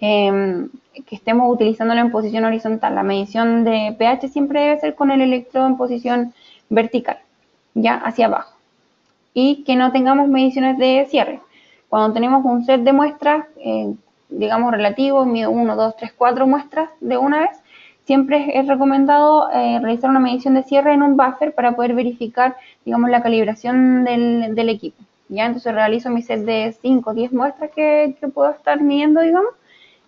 que estemos utilizándolo en posición horizontal. La medición de pH siempre debe ser con el electrodo en posición vertical, ya hacia abajo, y que no tengamos mediciones de cierre. Cuando tenemos un set de muestras, digamos relativo, 1, 2, 3, 4 muestras de una vez, siempre es recomendado realizar una medición de cierre en un buffer para poder verificar, digamos, la calibración del equipo. ¿Ya? Entonces realizo mi set de 5 o 10 muestras que puedo estar midiendo, digamos,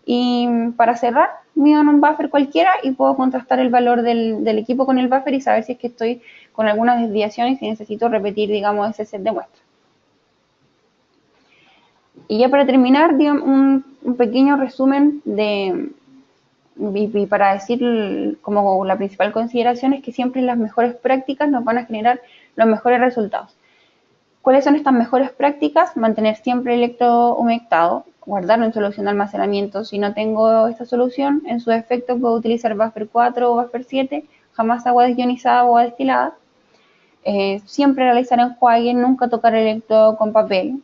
Y para cerrar, mido en un buffer cualquiera y puedo contrastar el valor del equipo con el buffer y saber si es que estoy con alguna desviación y si necesito repetir, digamos, ese set de muestras. Y ya para terminar, digamos, un pequeño resumen y para decir como la principal consideración es que siempre las mejores prácticas nos van a generar los mejores resultados. ¿Cuáles son estas mejores prácticas? Mantener siempre el electrodo humectado, guardarlo en solución de almacenamiento. Si no tengo esta solución, en su defecto puedo utilizar buffer 4 o buffer 7, jamás agua desionizada o agua destilada. Siempre realizar enjuague, nunca tocar el electrodo con papel.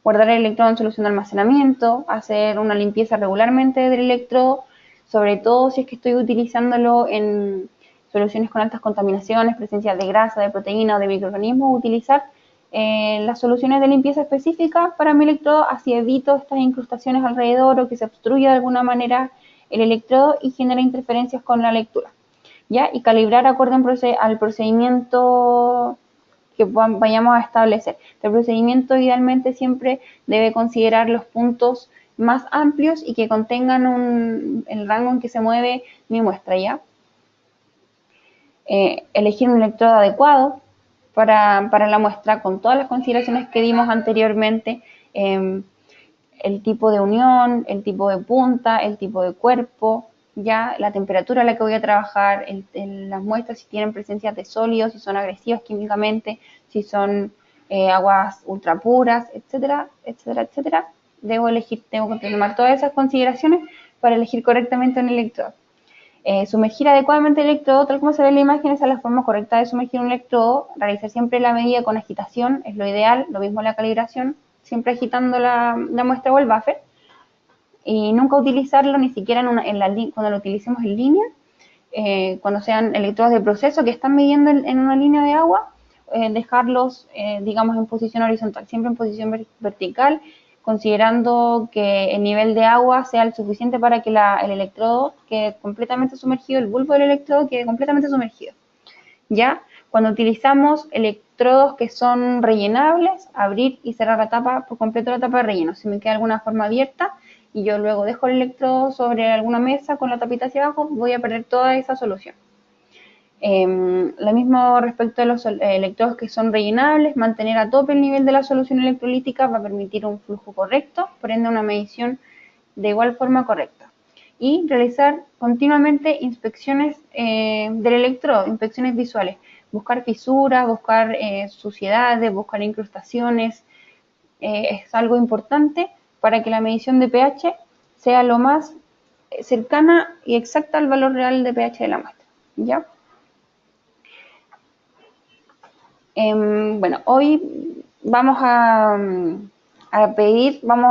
Guardar el electrodo en solución de almacenamiento, hacer una limpieza regularmente del electrodo, sobre todo si es que estoy utilizándolo en soluciones con altas contaminaciones, presencia de grasa, de proteína o de microorganismos, utilizar las soluciones de limpieza específicas para mi electrodo, así evito estas incrustaciones alrededor o que se obstruya de alguna manera el electrodo y genera interferencias con la lectura. ¿Ya? Y calibrar acorde al procedimiento que vayamos a establecer. El procedimiento idealmente siempre debe considerar los puntos más amplios y que contengan el rango en que se mueve mi muestra, ¿ya? Elegir un electrodo adecuado para la muestra con todas las consideraciones que dimos anteriormente, el tipo de unión, el tipo de punta, el tipo de cuerpo, ya la temperatura a la que voy a trabajar, las muestras si tienen presencia de sólidos, si son agresivas químicamente, si son aguas ultra puras, etcétera, etcétera, etcétera. Tengo que tomar todas esas consideraciones para elegir correctamente un electrodo. Sumergir adecuadamente el electrodo, tal como se ve en la imagen, esa es la forma correcta de sumergir un electrodo. Realizar siempre la medida con agitación, es lo ideal, lo mismo la calibración, siempre agitando la muestra o el buffer. Y nunca utilizarlo ni siquiera cuando lo utilicemos en línea, cuando sean electrodos de proceso que están midiendo en una línea de agua, dejarlos, digamos, en posición horizontal, siempre en posición vertical, considerando que el nivel de agua sea el suficiente para que el electrodo quede completamente sumergido, el bulbo del electrodo quede completamente sumergido. ¿Ya? Cuando utilizamos electrodos que son rellenables, abrir y cerrar la tapa por completo la tapa de relleno. Si me queda alguna forma abierta y yo luego dejo el electrodo sobre alguna mesa con la tapita hacia abajo, voy a perder toda esa solución. Lo mismo respecto a los electrodos que son rellenables, mantener a tope el nivel de la solución electrolítica va a permitir un flujo correcto, por ende una medición de igual forma correcta. Y realizar continuamente inspecciones del electrodo, inspecciones visuales, buscar fisuras, buscar suciedades, buscar incrustaciones, es algo importante para que la medición de pH sea lo más cercana y exacta al valor real de pH de la muestra, ¿ya? Bueno, hoy vamos a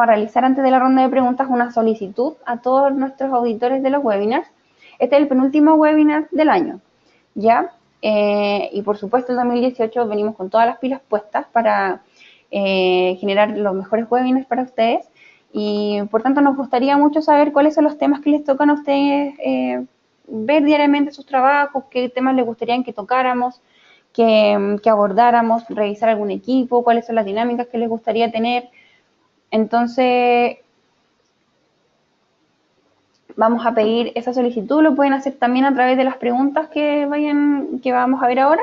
realizar antes de la ronda de preguntas una solicitud a todos nuestros auditores de los webinars. Este es el penúltimo webinar del año, ¿ya? Y por supuesto en 2018 venimos con todas las pilas puestas para generar los mejores webinars para ustedes y por tanto nos gustaría mucho saber cuáles son los temas que les tocan a ustedes ver diariamente sus trabajos, qué temas les gustaría que tocáramos, que abordáramos, revisar algún equipo, cuáles son las dinámicas que les gustaría tener. Entonces, vamos a pedir esa solicitud, lo pueden hacer también a través de las preguntas que vamos a ver ahora,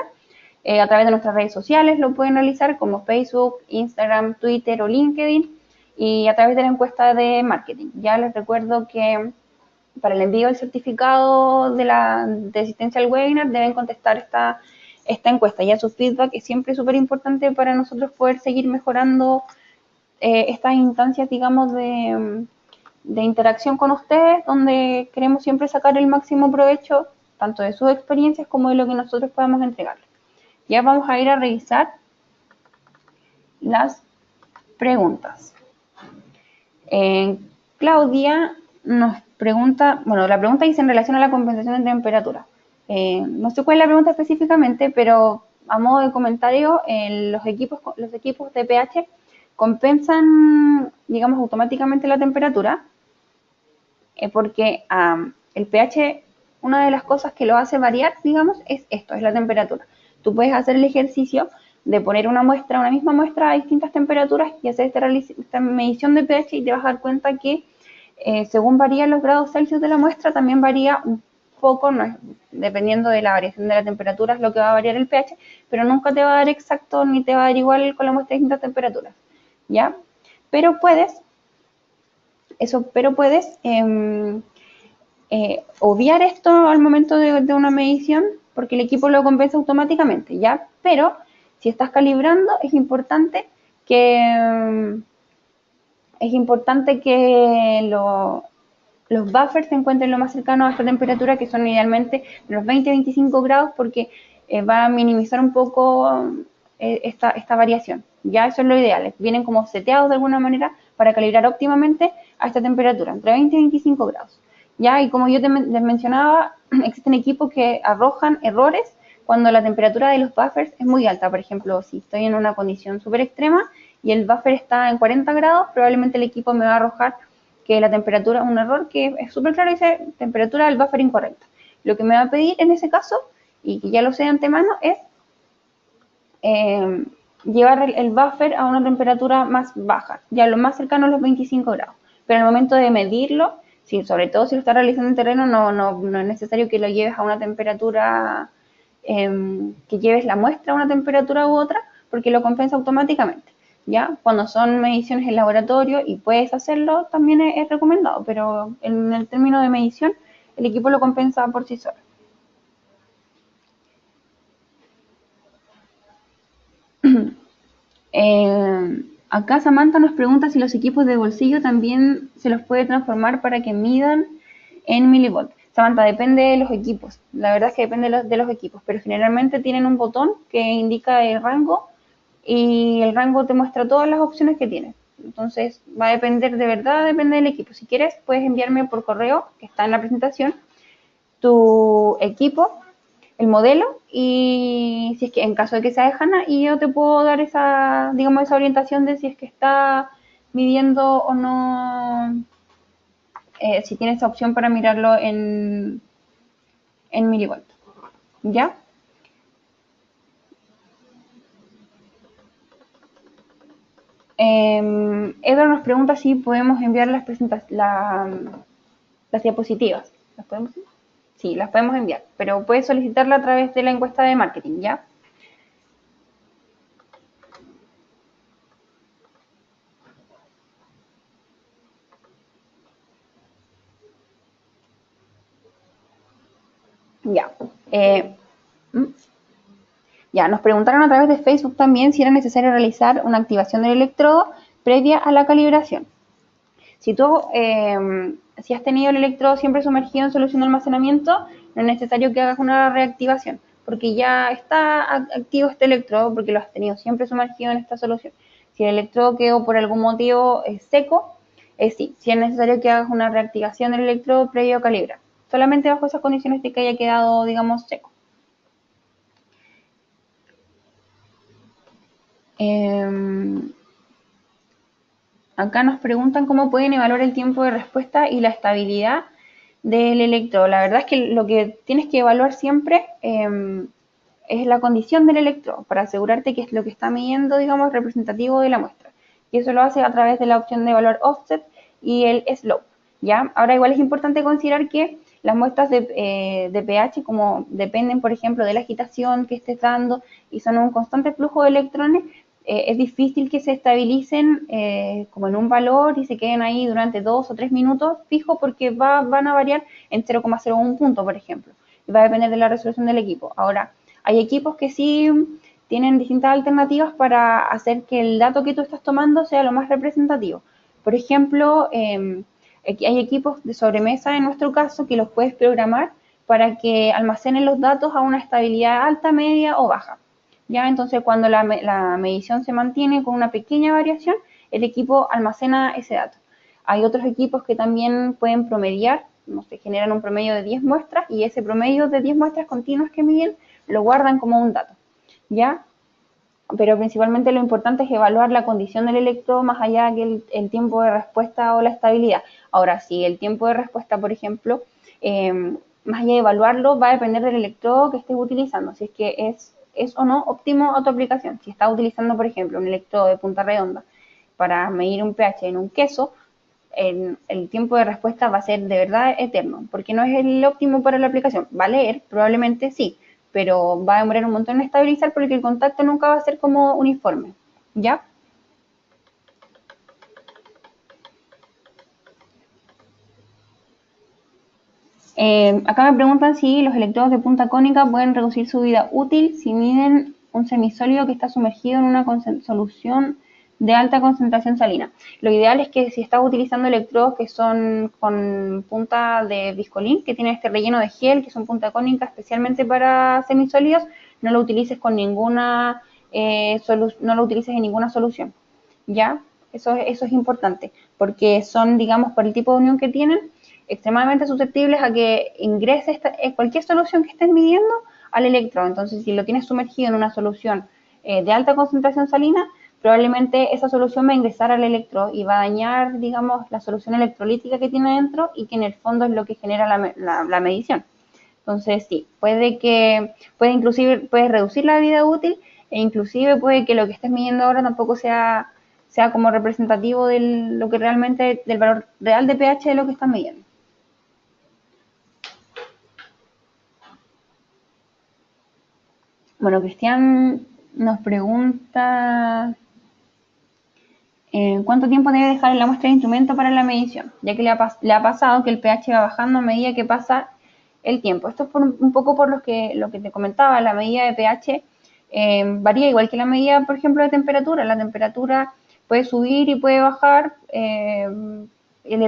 a través de nuestras redes sociales lo pueden realizar como Facebook, Instagram, Twitter o LinkedIn y a través de la encuesta de marketing. Ya les recuerdo que para el envío del certificado de asistencia al webinar deben contestar esta encuesta. Ya su feedback es siempre súper importante para nosotros poder seguir mejorando estas instancias, digamos, de interacción con ustedes, donde queremos siempre sacar el máximo provecho, tanto de sus experiencias como de lo que nosotros podamos entregarles. Ya vamos a ir a revisar las preguntas. Claudia nos pregunta, bueno, la pregunta dice en relación a la compensación de temperatura. No sé cuál es la pregunta específicamente, pero a modo de comentario, los equipos de pH compensan, digamos, automáticamente la temperatura, porque el pH, una de las cosas que lo hace variar, digamos, es esto, es la temperatura. Tú puedes hacer el ejercicio de poner una misma muestra a distintas temperaturas y hacer esta medición de pH y te vas a dar cuenta que según varían los grados Celsius de la muestra, también varía un poco, no es, dependiendo de la variación de la temperatura, es lo que va a variar el pH, pero nunca te va a dar exacto ni te va a dar igual con la muestra de distintas temperaturas, ¿ya? Pero puedes, obviar esto al momento de una medición, porque el equipo lo compensa automáticamente, ¿ya? Pero si estás calibrando, es importante que los buffers se encuentren lo más cercanos a esta temperatura, que son idealmente los 20-25 grados, porque va a minimizar un poco esta variación. Ya eso es lo ideal. Vienen como seteados de alguna manera para calibrar óptimamente a esta temperatura, entre 20 y 25 grados. Ya, y como yo les mencionaba, existen equipos que arrojan errores cuando la temperatura de los buffers es muy alta. Por ejemplo, si estoy en una condición súper extrema y el buffer está en 40 grados, probablemente el equipo me va a arrojar que la temperatura, un error que es súper claro, dice temperatura del buffer incorrecta. Lo que me va a pedir en ese caso, y que ya lo sé de antemano, es llevar el buffer a una temperatura más baja, ya lo más cercano a los 25 grados. Pero al momento de medirlo, sí, sobre todo si lo estás realizando en terreno, no es necesario que lo lleves a una temperatura, que lleves la muestra a una temperatura u otra, porque lo compensa automáticamente. ¿Ya? Cuando son mediciones en laboratorio y puedes hacerlo, también es recomendado, pero en el término de medición, el equipo lo compensa por sí solo. Acá Samantha nos pregunta si los equipos de bolsillo también se los puede transformar para que midan en milivolt. Samantha, depende de los equipos. La verdad es que depende de los equipos, pero generalmente tienen un botón que indica el rango y el rango te muestra todas las opciones que tienes. Entonces va a depender, de verdad, depende del equipo. Si quieres, puedes enviarme por correo, que está en la presentación, tu equipo, el modelo, y si es que en caso de que sea de HANA, y yo te puedo dar esa, digamos, esa orientación de si es que está midiendo o no, si tiene esa opción para mirarlo en milivolt. ¿Ya? Edward nos pregunta si podemos enviar las diapositivas. ¿Las podemos? Sí, las podemos enviar, pero puedes solicitarla a través de la encuesta de marketing, ¿ya? Ya. Ya, nos preguntaron a través de Facebook también si era necesario realizar una activación del electrodo previa a la calibración. Si si has tenido el electrodo siempre sumergido en solución de almacenamiento, no es necesario que hagas una reactivación, porque ya está activo este electrodo, porque lo has tenido siempre sumergido en esta solución. Si el electrodo quedó por algún motivo seco, sí es necesario que hagas una reactivación del electrodo previo a calibrar. Solamente bajo esas condiciones de que haya quedado, digamos, seco. Acá nos preguntan cómo pueden evaluar el tiempo de respuesta y la estabilidad del electrodo. La verdad es que lo que tienes que evaluar siempre es la condición del electrodo para asegurarte que es lo que está midiendo, digamos, representativo de la muestra. Y eso lo hace a través de la opción de evaluar offset y el slope. ¿Ya? Ahora igual es importante considerar que las muestras de pH, como dependen, por ejemplo, de la agitación que estés dando y son un constante flujo de electrones, es difícil que se estabilicen como en un valor y se queden ahí durante 2 o 3 minutos fijo, porque van a variar en 0,01 punto, por ejemplo, y va a depender de la resolución del equipo. Ahora, hay equipos que sí tienen distintas alternativas para hacer que el dato que tú estás tomando sea lo más representativo. Por ejemplo, hay equipos de sobremesa en nuestro caso que los puedes programar para que almacenen los datos a una estabilidad alta, media o baja. ¿Ya? Entonces, cuando la medición se mantiene con una pequeña variación, el equipo almacena ese dato. Hay otros equipos que también pueden promediar, no sé, generan un promedio de 10 muestras y ese promedio de 10 muestras continuas que miden lo guardan como un dato. ¿Ya? Pero principalmente lo importante es evaluar la condición del electrodo más allá que el tiempo de respuesta o la estabilidad. Ahora, si el tiempo de respuesta, por ejemplo, más allá de evaluarlo, va a depender del electrodo que estés utilizando, si es que es o no óptimo a tu aplicación. Si estás utilizando, por ejemplo, un electrodo de punta redonda para medir un pH en un queso, el tiempo de respuesta va a ser de verdad eterno, porque no es el óptimo para la aplicación. Va a leer, probablemente sí, pero va a demorar un montón en estabilizar porque el contacto nunca va a ser como uniforme, ¿ya? Acá me preguntan si los electrodos de punta cónica pueden reducir su vida útil si miden un semisólido que está sumergido en una solución de alta concentración salina. Lo ideal es que si estás utilizando electrodos que son con punta de viscolín, que tienen este relleno de gel, que son punta cónica especialmente para semisólidos, no lo utilices con ninguna no lo utilices en ninguna solución. ¿Ya? Eso es importante, porque son, digamos, por el tipo de unión que tienen, extremadamente susceptibles a que ingrese cualquier solución que estés midiendo al electrodo. Entonces, si lo tienes sumergido en una solución de alta concentración salina, probablemente esa solución va a ingresar al electrodo y va a dañar, digamos, la solución electrolítica que tiene dentro y que en el fondo es lo que genera la medición. Entonces, sí, puede reducir la vida útil e inclusive puede que lo que estés midiendo ahora tampoco sea como representativo de lo que realmente, del valor real de pH de lo que estás midiendo. Bueno, Cristian nos pregunta cuánto tiempo debe dejar en la muestra de instrumento para la medición, ya que le ha pasado que el pH va bajando a medida que pasa el tiempo. Esto es un poco por lo que te comentaba, la medida de pH varía igual que la medida, por ejemplo, de temperatura. La temperatura puede subir y puede bajar, el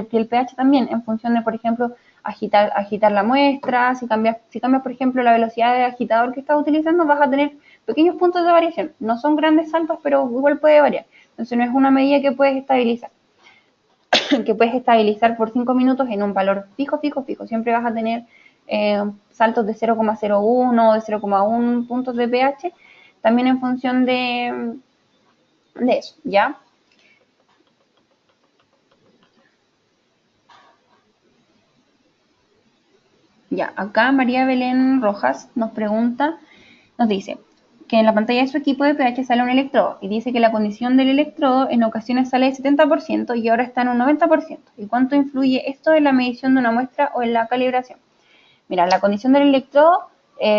pH también, en función de, por ejemplo, agitar la muestra. Si cambias, por ejemplo, la velocidad de agitador que estás utilizando, vas a tener pequeños puntos de variación. No son grandes saltos, pero igual puede variar. Entonces no es una medida que puedes estabilizar. Que puedes estabilizar por 5 minutos en un valor fijo. Siempre vas a tener saltos de 0,01 o de 0,1 puntos de pH, también en función de eso, ¿ya? Ya, acá María Belén Rojas nos dice que en la pantalla de su equipo de pH sale un electrodo y dice que la condición del electrodo en ocasiones sale de 70% y ahora está en un 90%. ¿Y cuánto influye esto en la medición de una muestra o en la calibración? Mira, la condición del electrodo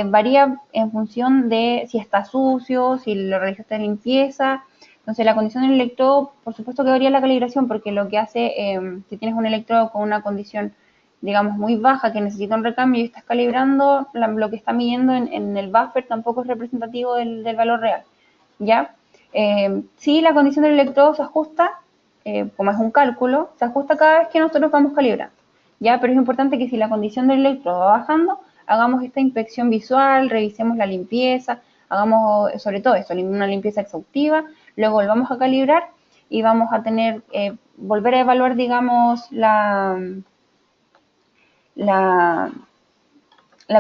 varía en función de si está sucio, si lo realizaste en limpieza. Entonces, la condición del electrodo, por supuesto que varía la calibración, porque lo que hace, si tienes un electrodo con una condición, digamos, muy baja, que necesita un recambio y estás calibrando, lo que está midiendo en el buffer tampoco es representativo del valor real, ¿ya? Sí, la condición del electrodo se ajusta, como es un cálculo, se ajusta cada vez que nosotros vamos calibrando. ¿Ya? Pero es importante que si la condición del electrodo va bajando, hagamos esta inspección visual, revisemos la limpieza, hagamos sobre todo eso, una limpieza exhaustiva, luego volvamos a calibrar y vamos a tener, volver a evaluar, digamos, la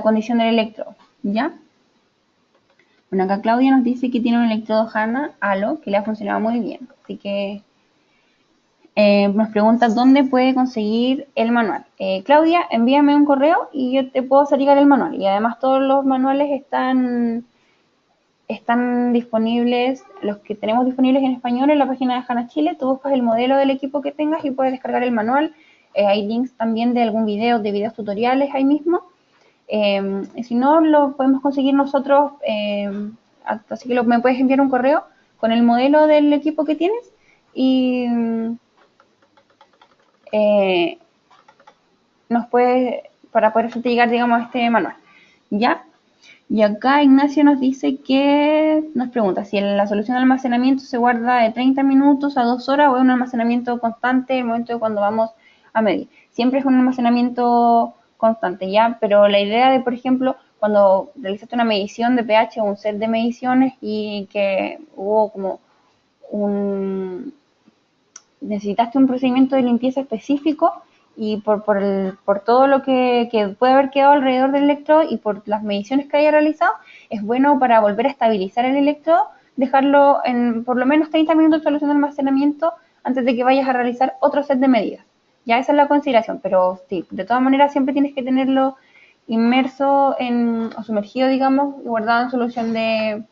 condición del electrodo, ¿ya? Bueno, acá Claudia nos dice que tiene un electrodo HANA Halo que le ha funcionado muy bien, así que nos pregunta dónde puede conseguir el manual. Claudia, envíame un correo y yo te puedo hacer llegar el manual. Y además todos los manuales están disponibles, los que tenemos disponibles en español en la página de HANA Chile. Tú buscas el modelo del equipo que tengas y puedes descargar el manual. Hay links también de algún video, de videos tutoriales ahí mismo. Y si no, lo podemos conseguir nosotros. Así que me puedes enviar un correo con el modelo del equipo que tienes y para poder hacerte llegar, digamos, este manual, ¿ya? Y acá Ignacio nos dice nos pregunta si la solución de almacenamiento se guarda de 30 minutos a 2 horas o es un almacenamiento constante en el momento de cuando vamos a medir. Siempre es un almacenamiento constante, ¿ya? Pero la idea de, por ejemplo, cuando realizaste una medición de pH o un set de mediciones y que hubo como necesitaste un procedimiento de limpieza específico y por todo lo que puede haber quedado alrededor del electrodo y por las mediciones que haya realizado, es bueno para volver a estabilizar el electrodo, dejarlo en por lo menos 30 minutos de solución de almacenamiento antes de que vayas a realizar otro set de medidas. Ya esa es la consideración, pero sí, de todas maneras siempre tienes que tenerlo inmerso o sumergido, digamos, y guardado en solución de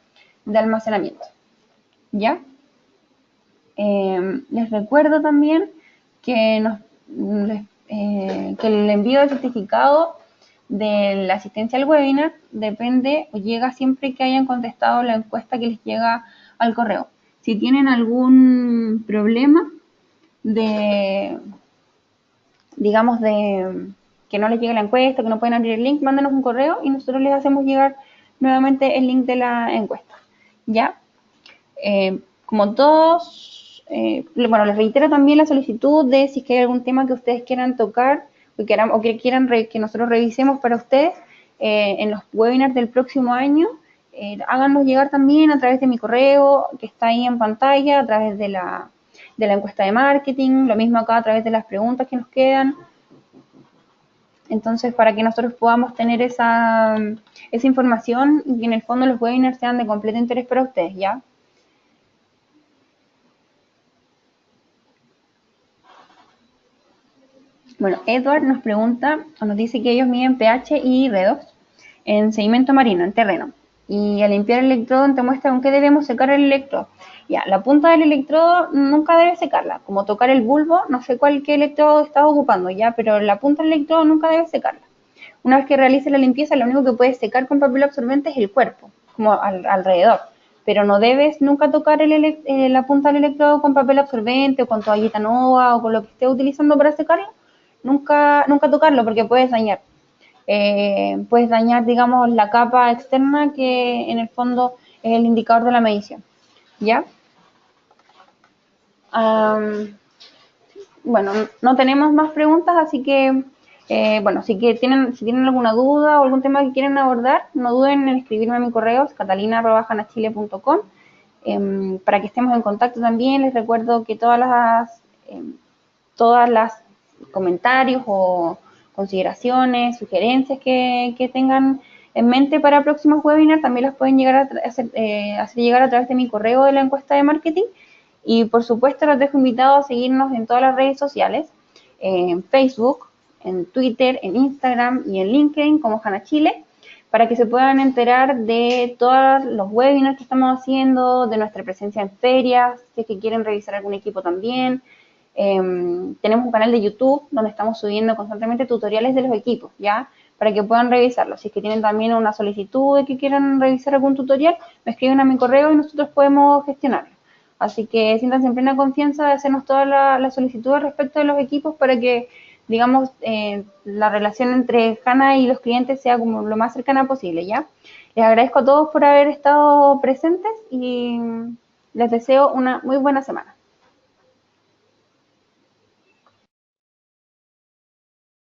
almacenamiento. ¿Ya? Les recuerdo también que que el envío del certificado de la asistencia al webinar depende o llega siempre que hayan contestado la encuesta que les llega al correo. Si tienen algún problema digamos, de que no les llegue la encuesta, que no pueden abrir el link, mándenos un correo y nosotros les hacemos llegar nuevamente el link de la encuesta. ¿Ya? Como todos, bueno, les reitero también la solicitud de si es que hay algún tema que ustedes quieran tocar o que quieran que nosotros revisemos para ustedes en los webinars del próximo año, háganos llegar también a través de mi correo que está ahí en pantalla, a través de la encuesta de marketing, lo mismo acá a través de las preguntas que nos quedan. Entonces, para que nosotros podamos tener esa información y que en el fondo los webinars sean de completo interés para ustedes, ¿ya? Bueno, Edward nos pregunta, o nos dice que ellos miden pH y redox en sedimento marino, en terreno. Y al limpiar el electrodo te muestra con qué debemos secar el electrodo. Ya, la punta del electrodo nunca debe secarla. Como tocar el bulbo, no sé qué electrodo estás ocupando, ya, pero la punta del electrodo nunca debe secarla. Una vez que realices la limpieza, lo único que puedes secar con papel absorbente es el cuerpo, como alrededor. Pero no debes nunca tocar la punta del electrodo con papel absorbente o con toallita nova o con lo que estés utilizando para secarlo. Nunca tocarlo porque puedes dañar. Puedes dañar, digamos, la capa externa que en el fondo es el indicador de la medición. ¿Ya? Bueno, no tenemos más preguntas, así que, bueno, si tienen alguna duda o algún tema que quieren abordar, no duden en escribirme a mi correo, catalina@janachile.com, para que estemos en contacto también. Les recuerdo que todas las comentarios o consideraciones, sugerencias que tengan en mente para próximos webinars, también las pueden llegar a hacer llegar a través de mi correo de la encuesta de marketing. Y por supuesto los dejo invitados a seguirnos en todas las redes sociales, en Facebook, en Twitter, en Instagram y en LinkedIn como Jana Chile, para que se puedan enterar de todos los webinars que estamos haciendo, de nuestra presencia en ferias, si es que quieren revisar algún equipo también. Tenemos un canal de YouTube donde estamos subiendo constantemente tutoriales de los equipos, ¿ya? Para que puedan revisarlo. Si es que tienen también una solicitud de que quieran revisar algún tutorial, me escriben a mi correo y nosotros podemos gestionarlo. Así que siéntanse en plena confianza de hacernos todas las solicitudes respecto de los equipos para que, digamos, la relación entre Jana y los clientes sea como lo más cercana posible, ¿ya? Les agradezco a todos por haber estado presentes y les deseo una muy buena semana.